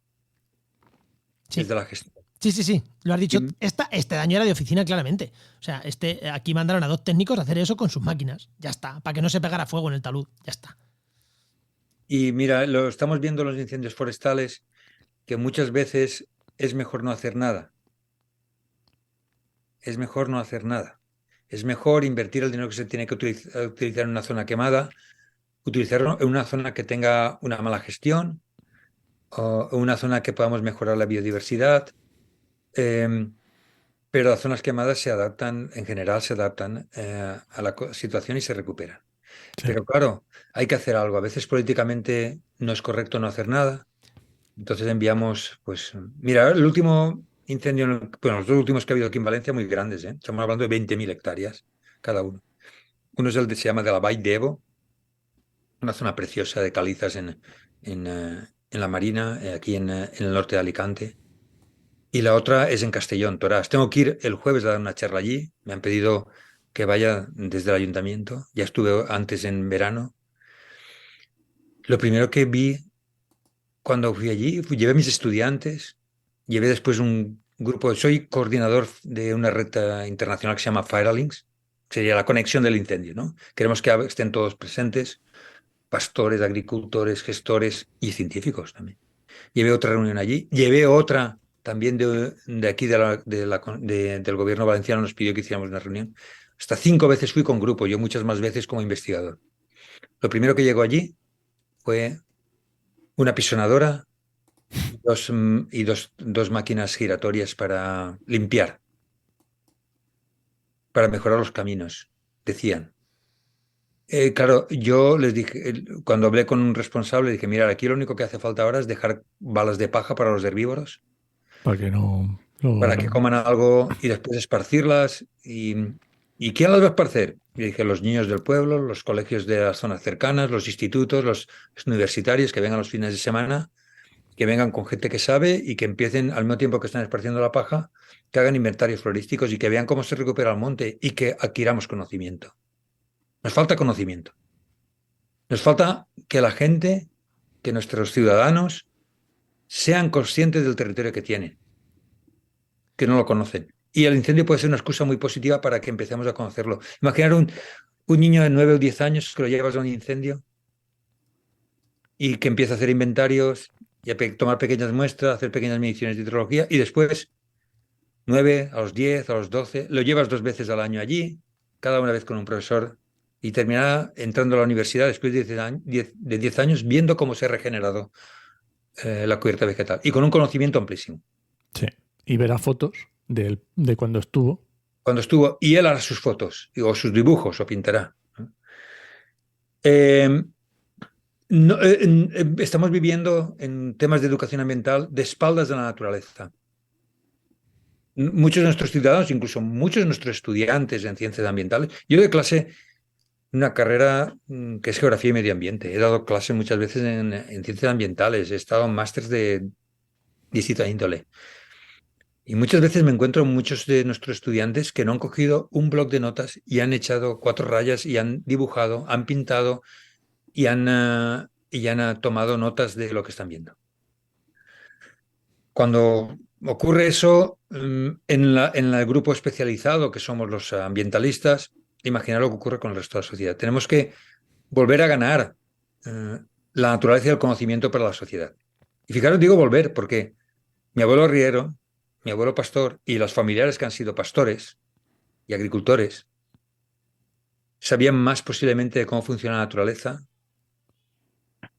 Sí. Desde la gestión. Sí. Lo has dicho. Este daño era de oficina, claramente. O sea, aquí mandaron a 2 técnicos a hacer eso con sus máquinas. Ya está. Para que no se pegara fuego en el talud. Ya está. Y mira, lo estamos viendo en los incendios forestales, que muchas veces es mejor no hacer nada. Es mejor no hacer nada. Es mejor invertir el dinero que se tiene que utilizar en una zona quemada, utilizarlo en una zona que tenga una mala gestión, o una zona que podamos mejorar la biodiversidad. Pero las zonas quemadas en general se adaptan a la situación y se recuperan. Sí. Pero claro, hay que hacer algo. A veces políticamente no es correcto no hacer nada. Entonces enviamos, pues, mira, el último incendio, los 2 últimos que ha habido aquí en Valencia, muy grandes, ¿eh? Estamos hablando de 20.000 hectáreas cada uno. Uno es se llama de la Vall d'Ebo, una zona preciosa de calizas en la Marina, aquí en el norte de Alicante. Y la otra es en Castellón, Torás. Tengo que ir el jueves a dar una charla allí. Me han pedido que vaya desde el ayuntamiento. Ya estuve antes en verano. Lo primero que vi cuando fui allí, llevé a mis estudiantes, llevé después un grupo, soy coordinador de una red internacional que se llama Firelinks, sería la conexión del incendio, ¿no? Queremos que estén todos presentes, pastores, agricultores, gestores y científicos también. Llevé otra reunión allí, llevé otra también de aquí del gobierno valenciano, nos pidió que hiciéramos una reunión. Hasta 5 veces fui con grupo, yo muchas más veces como investigador. Lo primero que llegó allí fue una pisonadora y dos máquinas giratorias para limpiar, para mejorar los caminos, decían. Claro, yo les dije, cuando hablé con un responsable, dije, mira, aquí lo único que hace falta ahora es dejar balas de paja para los herbívoros. Para que no... Para que coman algo y después esparcirlas. ¿Y quién las va a esparcer? Y dije, los niños del pueblo, los colegios de las zonas cercanas, los institutos, los universitarios que vengan los fines de semana, que vengan con gente que sabe y que empiecen al mismo tiempo que están esparciendo la paja, que hagan inventarios florísticos y que vean cómo se recupera el monte y que adquiramos conocimiento. Nos falta conocimiento. Nos falta que la gente, que nuestros ciudadanos sean conscientes del territorio que tienen, que no lo conocen. Y el incendio puede ser una excusa muy positiva para que empecemos a conocerlo. Imaginar un niño de 9 o 10 años que lo llevas a un incendio y que empieza a hacer inventarios y a tomar pequeñas muestras, a hacer pequeñas mediciones de hidrología y después 9, a los 10, a los 12, lo llevas 2 veces al año allí, cada una vez con un profesor y terminará entrando a la universidad después de 10 años viendo cómo se ha regenerado la cubierta vegetal y con un conocimiento amplísimo. Sí. Y verá fotos de cuando estuvo. Cuando estuvo, y él hará sus fotos o sus dibujos o pintará. Estamos viviendo en temas de educación ambiental de espaldas de la naturaleza. Muchos de nuestros ciudadanos, incluso muchos de nuestros estudiantes en ciencias ambientales, yo doy clase una carrera que es geografía y medio ambiente. He dado clase muchas veces en ciencias ambientales, he estado en másters de distinta índole. Y muchas veces me encuentro muchos de nuestros estudiantes que no han cogido un bloc de notas y han echado 4 rayas y han dibujado, han pintado y han tomado notas de lo que están viendo. Cuando ocurre eso en el grupo especializado que somos los ambientalistas, imaginar lo que ocurre con el resto de la sociedad. Tenemos que volver a ganar la naturaleza y el conocimiento para la sociedad. Y fijaros, digo volver, porque mi abuelo arriero, mi abuelo pastor y los familiares que han sido pastores y agricultores sabían más posiblemente de cómo funciona la naturaleza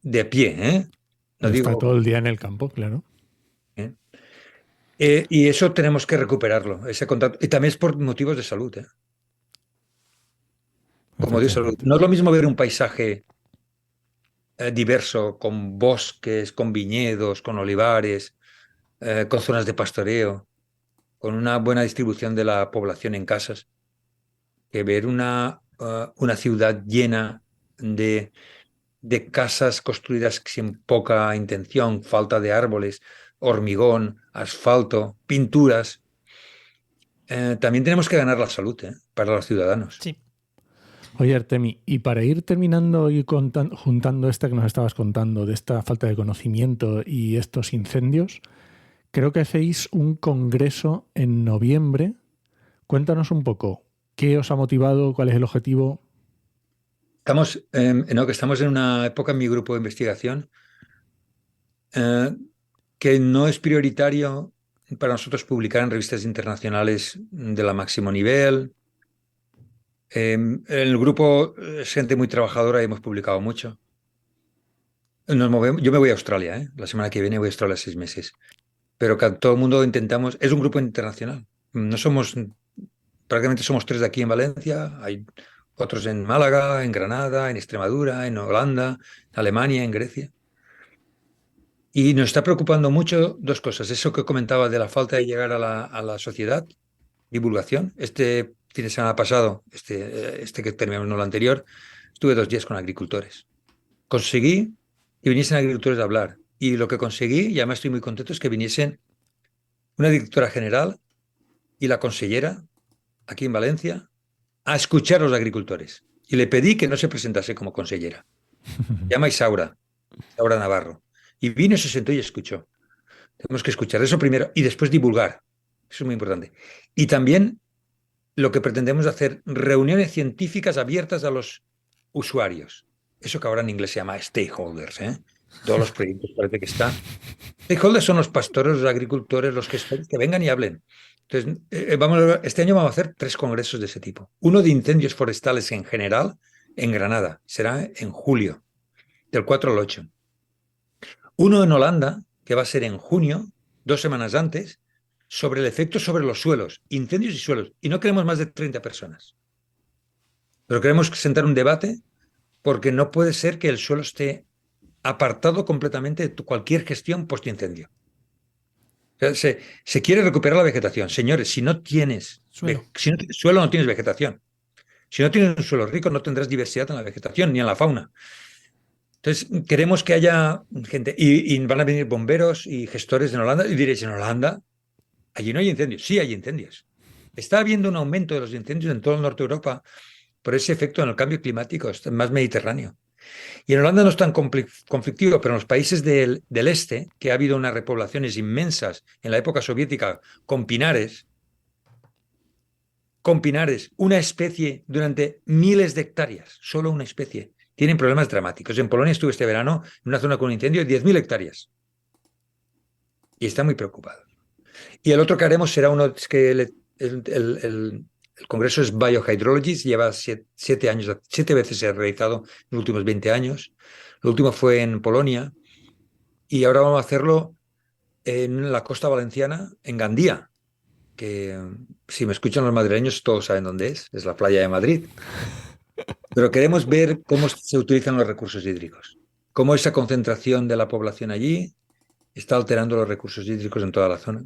de pie, ¿eh? No Está digo, todo el día en el campo, claro. ¿eh? Y eso tenemos que recuperarlo, ese contacto. Y también es por motivos de salud, ¿eh? Como de salud. No es lo mismo ver un paisaje diverso, con bosques, con viñedos, con olivares, con zonas de pastoreo, con una buena distribución de la población en casas, que ver una ciudad llena de casas construidas sin poca intención, falta de árboles, hormigón, asfalto, pinturas. También tenemos que ganar la salud, para los ciudadanos. Sí. Oye, Artemi, y para ir terminando y juntando esta que nos estabas contando, de esta falta de conocimiento y estos incendios, creo que hacéis un congreso en noviembre. Cuéntanos un poco, ¿qué os ha motivado? ¿Cuál es el objetivo? Estamos en una época en mi grupo de investigación que no es prioritario para nosotros publicar en revistas internacionales de la máximo nivel. El grupo es gente muy trabajadora y hemos publicado mucho. Yo me voy a Australia, la semana que viene voy a Australia 6 meses. Pero que todo el mundo intentamos, es un grupo internacional. No somos, prácticamente somos 3 de aquí en Valencia, hay otros en Málaga, en Granada, en Extremadura, en Holanda, en Alemania, en Grecia. Y nos está preocupando mucho 2 cosas. Eso que comentaba de la falta de llegar a la sociedad, divulgación. Este fin de semana pasado, este que terminamos, no lo anterior, estuve 2 días con agricultores. Conseguí que viniesen agricultores a hablar. Y lo que conseguí, y además estoy muy contento, es que viniesen una directora general y la consellera aquí en Valencia a escuchar a los agricultores. Y le pedí que no se presentase como consellera. Se llama Isaura Navarro. Y vino, se sentó y escuchó. Tenemos que escuchar eso primero y después divulgar. Eso es muy importante. Y también lo que pretendemos hacer, reuniones científicas abiertas a los usuarios. Eso que ahora en inglés se llama stakeholders, ¿eh? Todos los proyectos parece que está. Stakeholders son los pastores, los agricultores, los gestores que vengan y hablen. Entonces, este año vamos a hacer 3 congresos de ese tipo. Uno de incendios forestales en general en Granada. Será en julio, del 4 al 8. Uno en Holanda, que va a ser en junio, 2 semanas antes, sobre el efecto sobre los suelos, incendios y suelos. Y no queremos más de 30 personas. Pero queremos sentar un debate porque no puede ser que el suelo esté apartado completamente de cualquier gestión post-incendio. O sea, se quiere recuperar la vegetación. Señores, si no tienes suelo, no tienes vegetación. Si no tienes un suelo rico, no tendrás diversidad en la vegetación ni en la fauna. Entonces, queremos que haya gente. Y van a venir bomberos y gestores en Holanda. Y diréis, ¿en Holanda? Allí no hay incendios. Sí hay incendios. Está habiendo un aumento de los incendios en todo el norte de Europa por ese efecto en el cambio climático, es más mediterráneo. Y en Holanda no es tan conflictivo, pero en los países del este, que ha habido unas repoblaciones inmensas en la época soviética con pinares, una especie durante miles de hectáreas, solo una especie, tienen problemas dramáticos. En Polonia estuve este verano en una zona con un incendio de 10.000 hectáreas y están muy preocupados. Y el otro que haremos será uno, es que el congreso es Biohydrology, lleva 7 veces se ha realizado en los últimos 20 años. Lo último fue en Polonia y ahora vamos a hacerlo en la costa valenciana, en Gandía, que si me escuchan los madrileños todos saben dónde es la playa de Madrid. Pero queremos ver cómo se utilizan los recursos hídricos, cómo esa concentración de la población allí está alterando los recursos hídricos en toda la zona.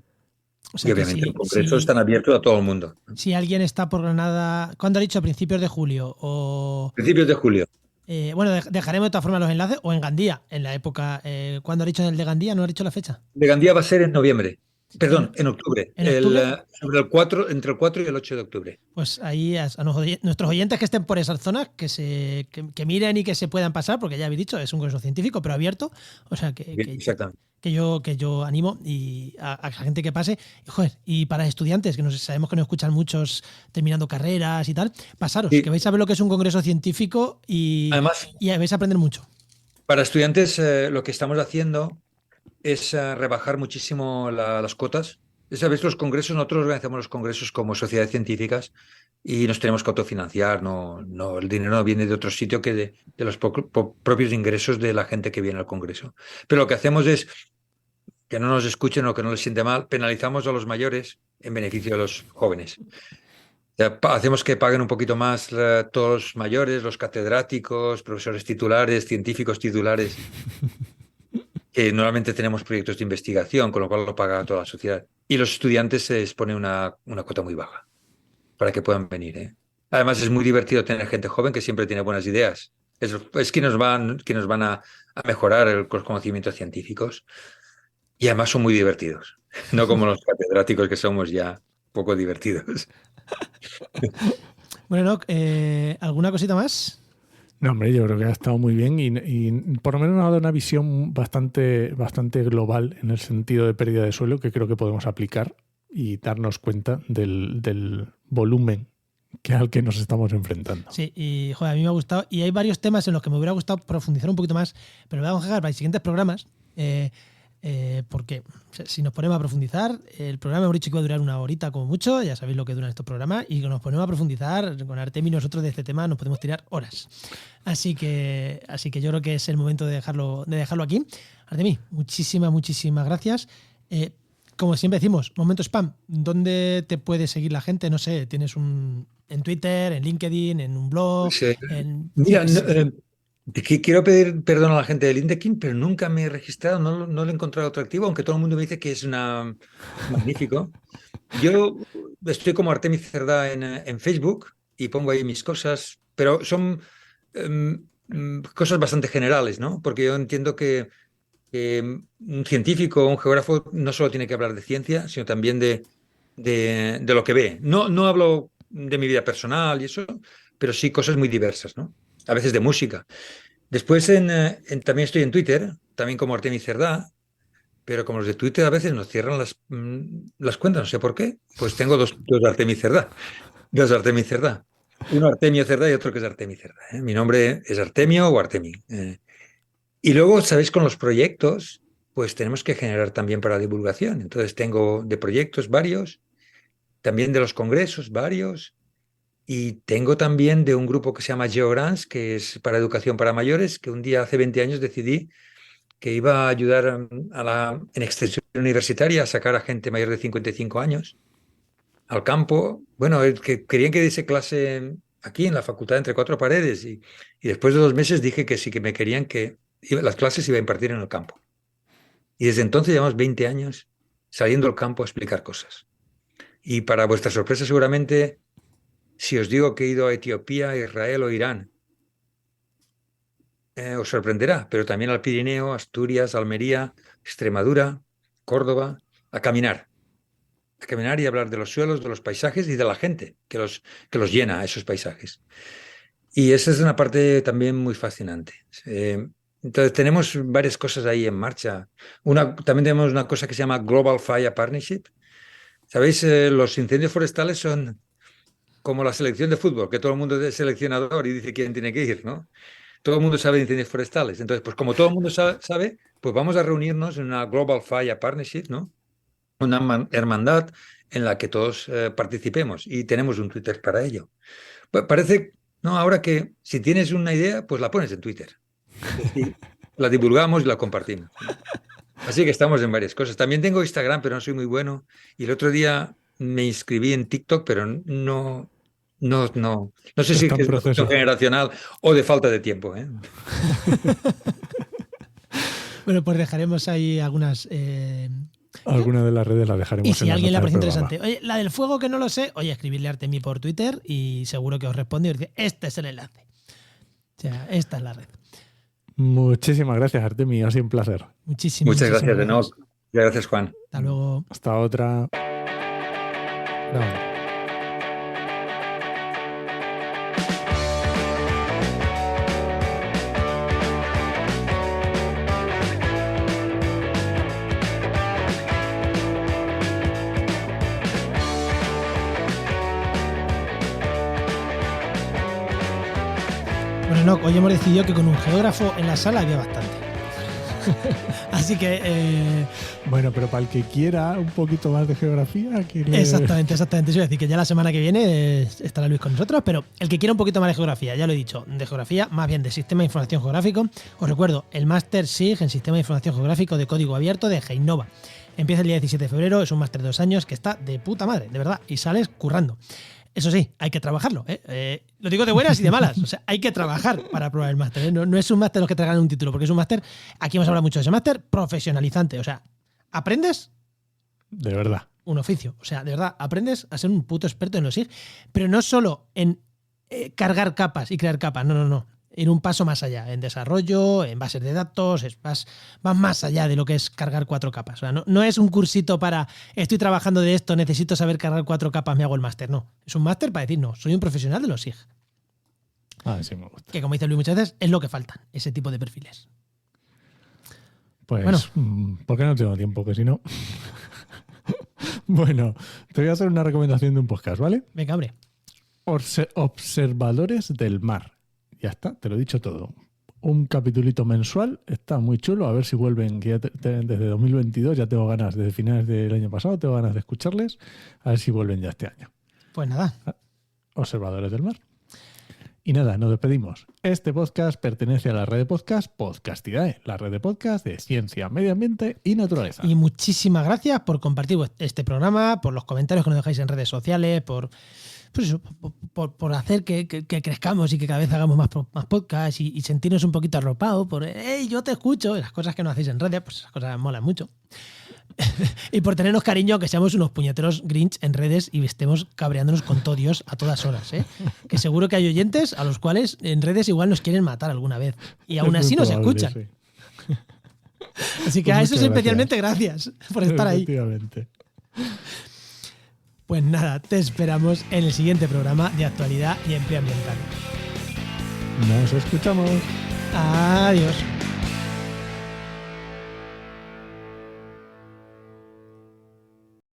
O Y sea que obviamente el Congreso está abierto a todo el mundo. si alguien está por Granada, ¿cuándo ha dicho? ¿A principios de julio? O, Principios de julio. bueno, dejaremos de todas formas los enlaces, o en Gandía, en la época. ¿Cuándo ha dicho en el de Gandía? ¿No ha dicho la fecha? De Gandía va a ser en noviembre. Perdón, en octubre. ¿En octubre? Entre el 4 y el 8 de octubre. Pues ahí nuestros oyentes que estén por esas zonas, que miren y que se puedan pasar, porque ya habéis dicho, es un congreso científico, pero abierto. O sea Bien, exactamente. que yo animo a la gente que pase. Y, joder, y para estudiantes, que sabemos que nos escuchan muchos terminando carreras y tal, pasaros, Sí. que vais a ver lo que es un congreso científico Además, y vais a aprender mucho. para estudiantes lo que estamos haciendo es rebajar muchísimo las cuotas. Sabéis, los congresos, nosotros organizamos los congresos como sociedades científicas y nos tenemos que autofinanciar. No, el dinero no viene de otro sitio que de los propios ingresos de la gente que viene al congreso. Pero lo que hacemos es que no nos escuchen o que no les siente mal, penalizamos a los mayores en beneficio de los jóvenes. Ya hacemos que paguen un poquito más todos los mayores, los catedráticos, profesores titulares, científicos titulares, que normalmente tenemos proyectos de investigación, con lo cual lo paga toda la sociedad. Y los estudiantes se les pone una cuota muy baja para que puedan venir, ¿eh? Además, es muy divertido tener gente joven que siempre tiene buenas ideas. Es que nos van a mejorar los conocimientos científicos. Y además son muy divertidos, no como los catedráticos que somos ya poco divertidos. Bueno, Enoch, ¿alguna cosita más? No, hombre, yo creo que ha estado muy bien y por lo menos nos ha dado una visión bastante global en el sentido de pérdida de suelo que creo que podemos aplicar y darnos cuenta del volumen al que nos estamos enfrentando. Sí, y joder, a mí me ha gustado. Y hay varios temas en los que me hubiera gustado profundizar un poquito más, pero lo vamos a dejar para los siguientes programas. Porque si nos ponemos a profundizar, el programa hemos dicho que iba a durar una horita como mucho, ya sabéis lo que duran estos programas, y que nos ponemos a profundizar con Artemi y nosotros de este tema nos podemos tirar horas. Así que yo creo que es el momento de dejarlo aquí. Artemi, muchísimas gracias. Como siempre decimos, momento spam, ¿dónde te puede seguir la gente? No sé, tienes en Twitter, en LinkedIn, en un blog. Sí. Mira, quiero pedir perdón a la gente de LinkedIn, pero nunca me he registrado, no lo he encontrado atractivo, aunque todo el mundo me dice que es magnífico. Yo estoy como Artemi Cerdá en Facebook y pongo ahí mis cosas, pero son cosas bastante generales, ¿no? Porque yo entiendo que un científico o un geógrafo no solo tiene que hablar de ciencia, sino también de lo que ve. No hablo de mi vida personal y eso, pero sí cosas muy diversas, ¿no? A veces de música. Después también estoy en Twitter, también como Artemi Cerdá, pero como los de Twitter a veces nos cierran las cuentas, no sé por qué, pues tengo dos Artemi Cerdá, dos Artemi Cerdá. Uno Artemio Cerdá y otro que es Artemi Cerdá, ¿eh? Mi nombre es Artemio o Artemi. Y luego, sabéis, con los proyectos, pues tenemos que generar también para divulgación. Entonces tengo de proyectos varios, también de los congresos varios, y tengo también de un grupo que se llama GeoGrants, que es para educación para mayores, que un día hace 20 años decidí que iba a ayudar en extensión universitaria a sacar a gente mayor de 55 años al campo. Bueno, que querían que diese clase aquí en la facultad entre cuatro paredes y después de 2 meses dije que sí, que me querían que las clases iba a impartir en el campo. Y desde entonces llevamos 20 años saliendo al campo a explicar cosas. Y para vuestra sorpresa seguramente, si os digo que he ido a Etiopía, Israel o Irán, os sorprenderá, pero también al Pirineo, Asturias, Almería, Extremadura, Córdoba, a caminar. caminar y hablar de los suelos, de los paisajes y de la gente que los llena esos paisajes. Y esa es una parte también muy fascinante. Entonces tenemos varias cosas ahí en marcha. También tenemos una cosa que se llama Global Fire Partnership. ¿Sabéis? Los incendios forestales son como la selección de fútbol, que todo el mundo es seleccionador y dice quién tiene que ir, ¿no? Todo el mundo sabe de incendios forestales. Entonces, pues como todo el mundo sabe, pues vamos a reunirnos en una Global Fire Partnership, ¿no? Una hermandad en la que todos participemos y tenemos un Twitter para ello. Parece, ¿no? Ahora que si tienes una idea, pues la pones en Twitter. Y la divulgamos y la compartimos, ¿no? Así que estamos en varias cosas. También tengo Instagram, pero no soy muy bueno. Y el otro día me inscribí en TikTok, pero no sé si Está en es una cuestión proceso. generacional o de falta de tiempo, ¿eh? Bueno, pues dejaremos ahí algunas. Alguna de las redes la dejaremos Y en si las alguien la notas parece del programa. interesante, oye, la del fuego que no lo sé, oye, escribirle a Artemi por Twitter y seguro que os responde y os dice, este es el enlace. O sea, esta es la red. Muchísimas gracias, Artemi. Ha sido un placer. Muchas gracias de nuevo. Gracias, Juan. Hasta luego. Hasta otra. Grabando. Bueno, no, hoy hemos decidido que con un geógrafo en la sala había bastante. Así que. Bueno, pero para el que quiera un poquito más de geografía, Exactamente. Eso iba a decir que ya la semana que viene estará Luis con nosotros, pero el que quiera un poquito más de geografía, ya lo he dicho, de geografía, más bien de Sistema de Información Geográfico, os recuerdo, el máster SIG en Sistema de Información Geográfico de Código Abierto de Heinova. Empieza el día 17 de febrero, es un máster de 2 años que está de puta madre, de verdad, y sales currando. Eso sí, hay que trabajarlo. Lo digo de buenas y de malas. O sea, hay que trabajar para aprobar el máster. No es un máster los que te ganan un título, porque es un máster, aquí hemos hablado mucho de ese máster, profesionalizante. O sea, aprendes De verdad. un oficio. O sea, de verdad, aprendes a ser un puto experto en los SIG, pero no solo en cargar capas y crear capas. No. Ir un paso más allá, en desarrollo, en bases de datos, vas más allá de lo que es cargar 4 capas. O sea, no es un cursito para estoy trabajando de esto, necesito saber cargar 4 capas, me hago el máster. No, es un máster para decir, no, soy un profesional de los SIG. Sí me gusta. Que como dice Luis muchas veces, es lo que faltan, ese tipo de perfiles. Pues, Bueno. ¿por qué no tengo tiempo? Que si no. Bueno, te voy a hacer una recomendación de un podcast, ¿vale? Venga, hombre. Observadores del mar. Ya está, te lo he dicho todo. Un capitulito mensual, está muy chulo, a ver si vuelven, que ya desde 2022 ya tengo ganas, desde finales del año pasado tengo ganas de escucharles, a ver si vuelven ya este año. Pues nada. Observadores del mar. Y nada, nos despedimos. Este podcast pertenece a la red de podcast Podcastidae, la red de podcast de ciencia, medio ambiente y naturaleza. Y muchísimas gracias por compartir este programa, por los comentarios que nos dejáis en redes sociales, por hacer que crezcamos y que cada vez hagamos más podcasts y sentirnos un poquito arropados por hey, yo te escucho, las cosas que nos hacéis en redes, pues esas cosas molan mucho. Y por tenernos cariño, que seamos unos puñeteros Grinch en redes y estemos cabreándonos con todo Dios a todas horas, ¿eh? Que seguro que hay oyentes a los cuales en redes igual nos quieren matar alguna vez y aún así nos escuchan. Sí. Así que Pues a esos muchas especialmente gracias por estar ahí. Efectivamente. Pues nada, te esperamos en el siguiente programa de actualidad y empleo ambiental. Nos escuchamos. Adiós.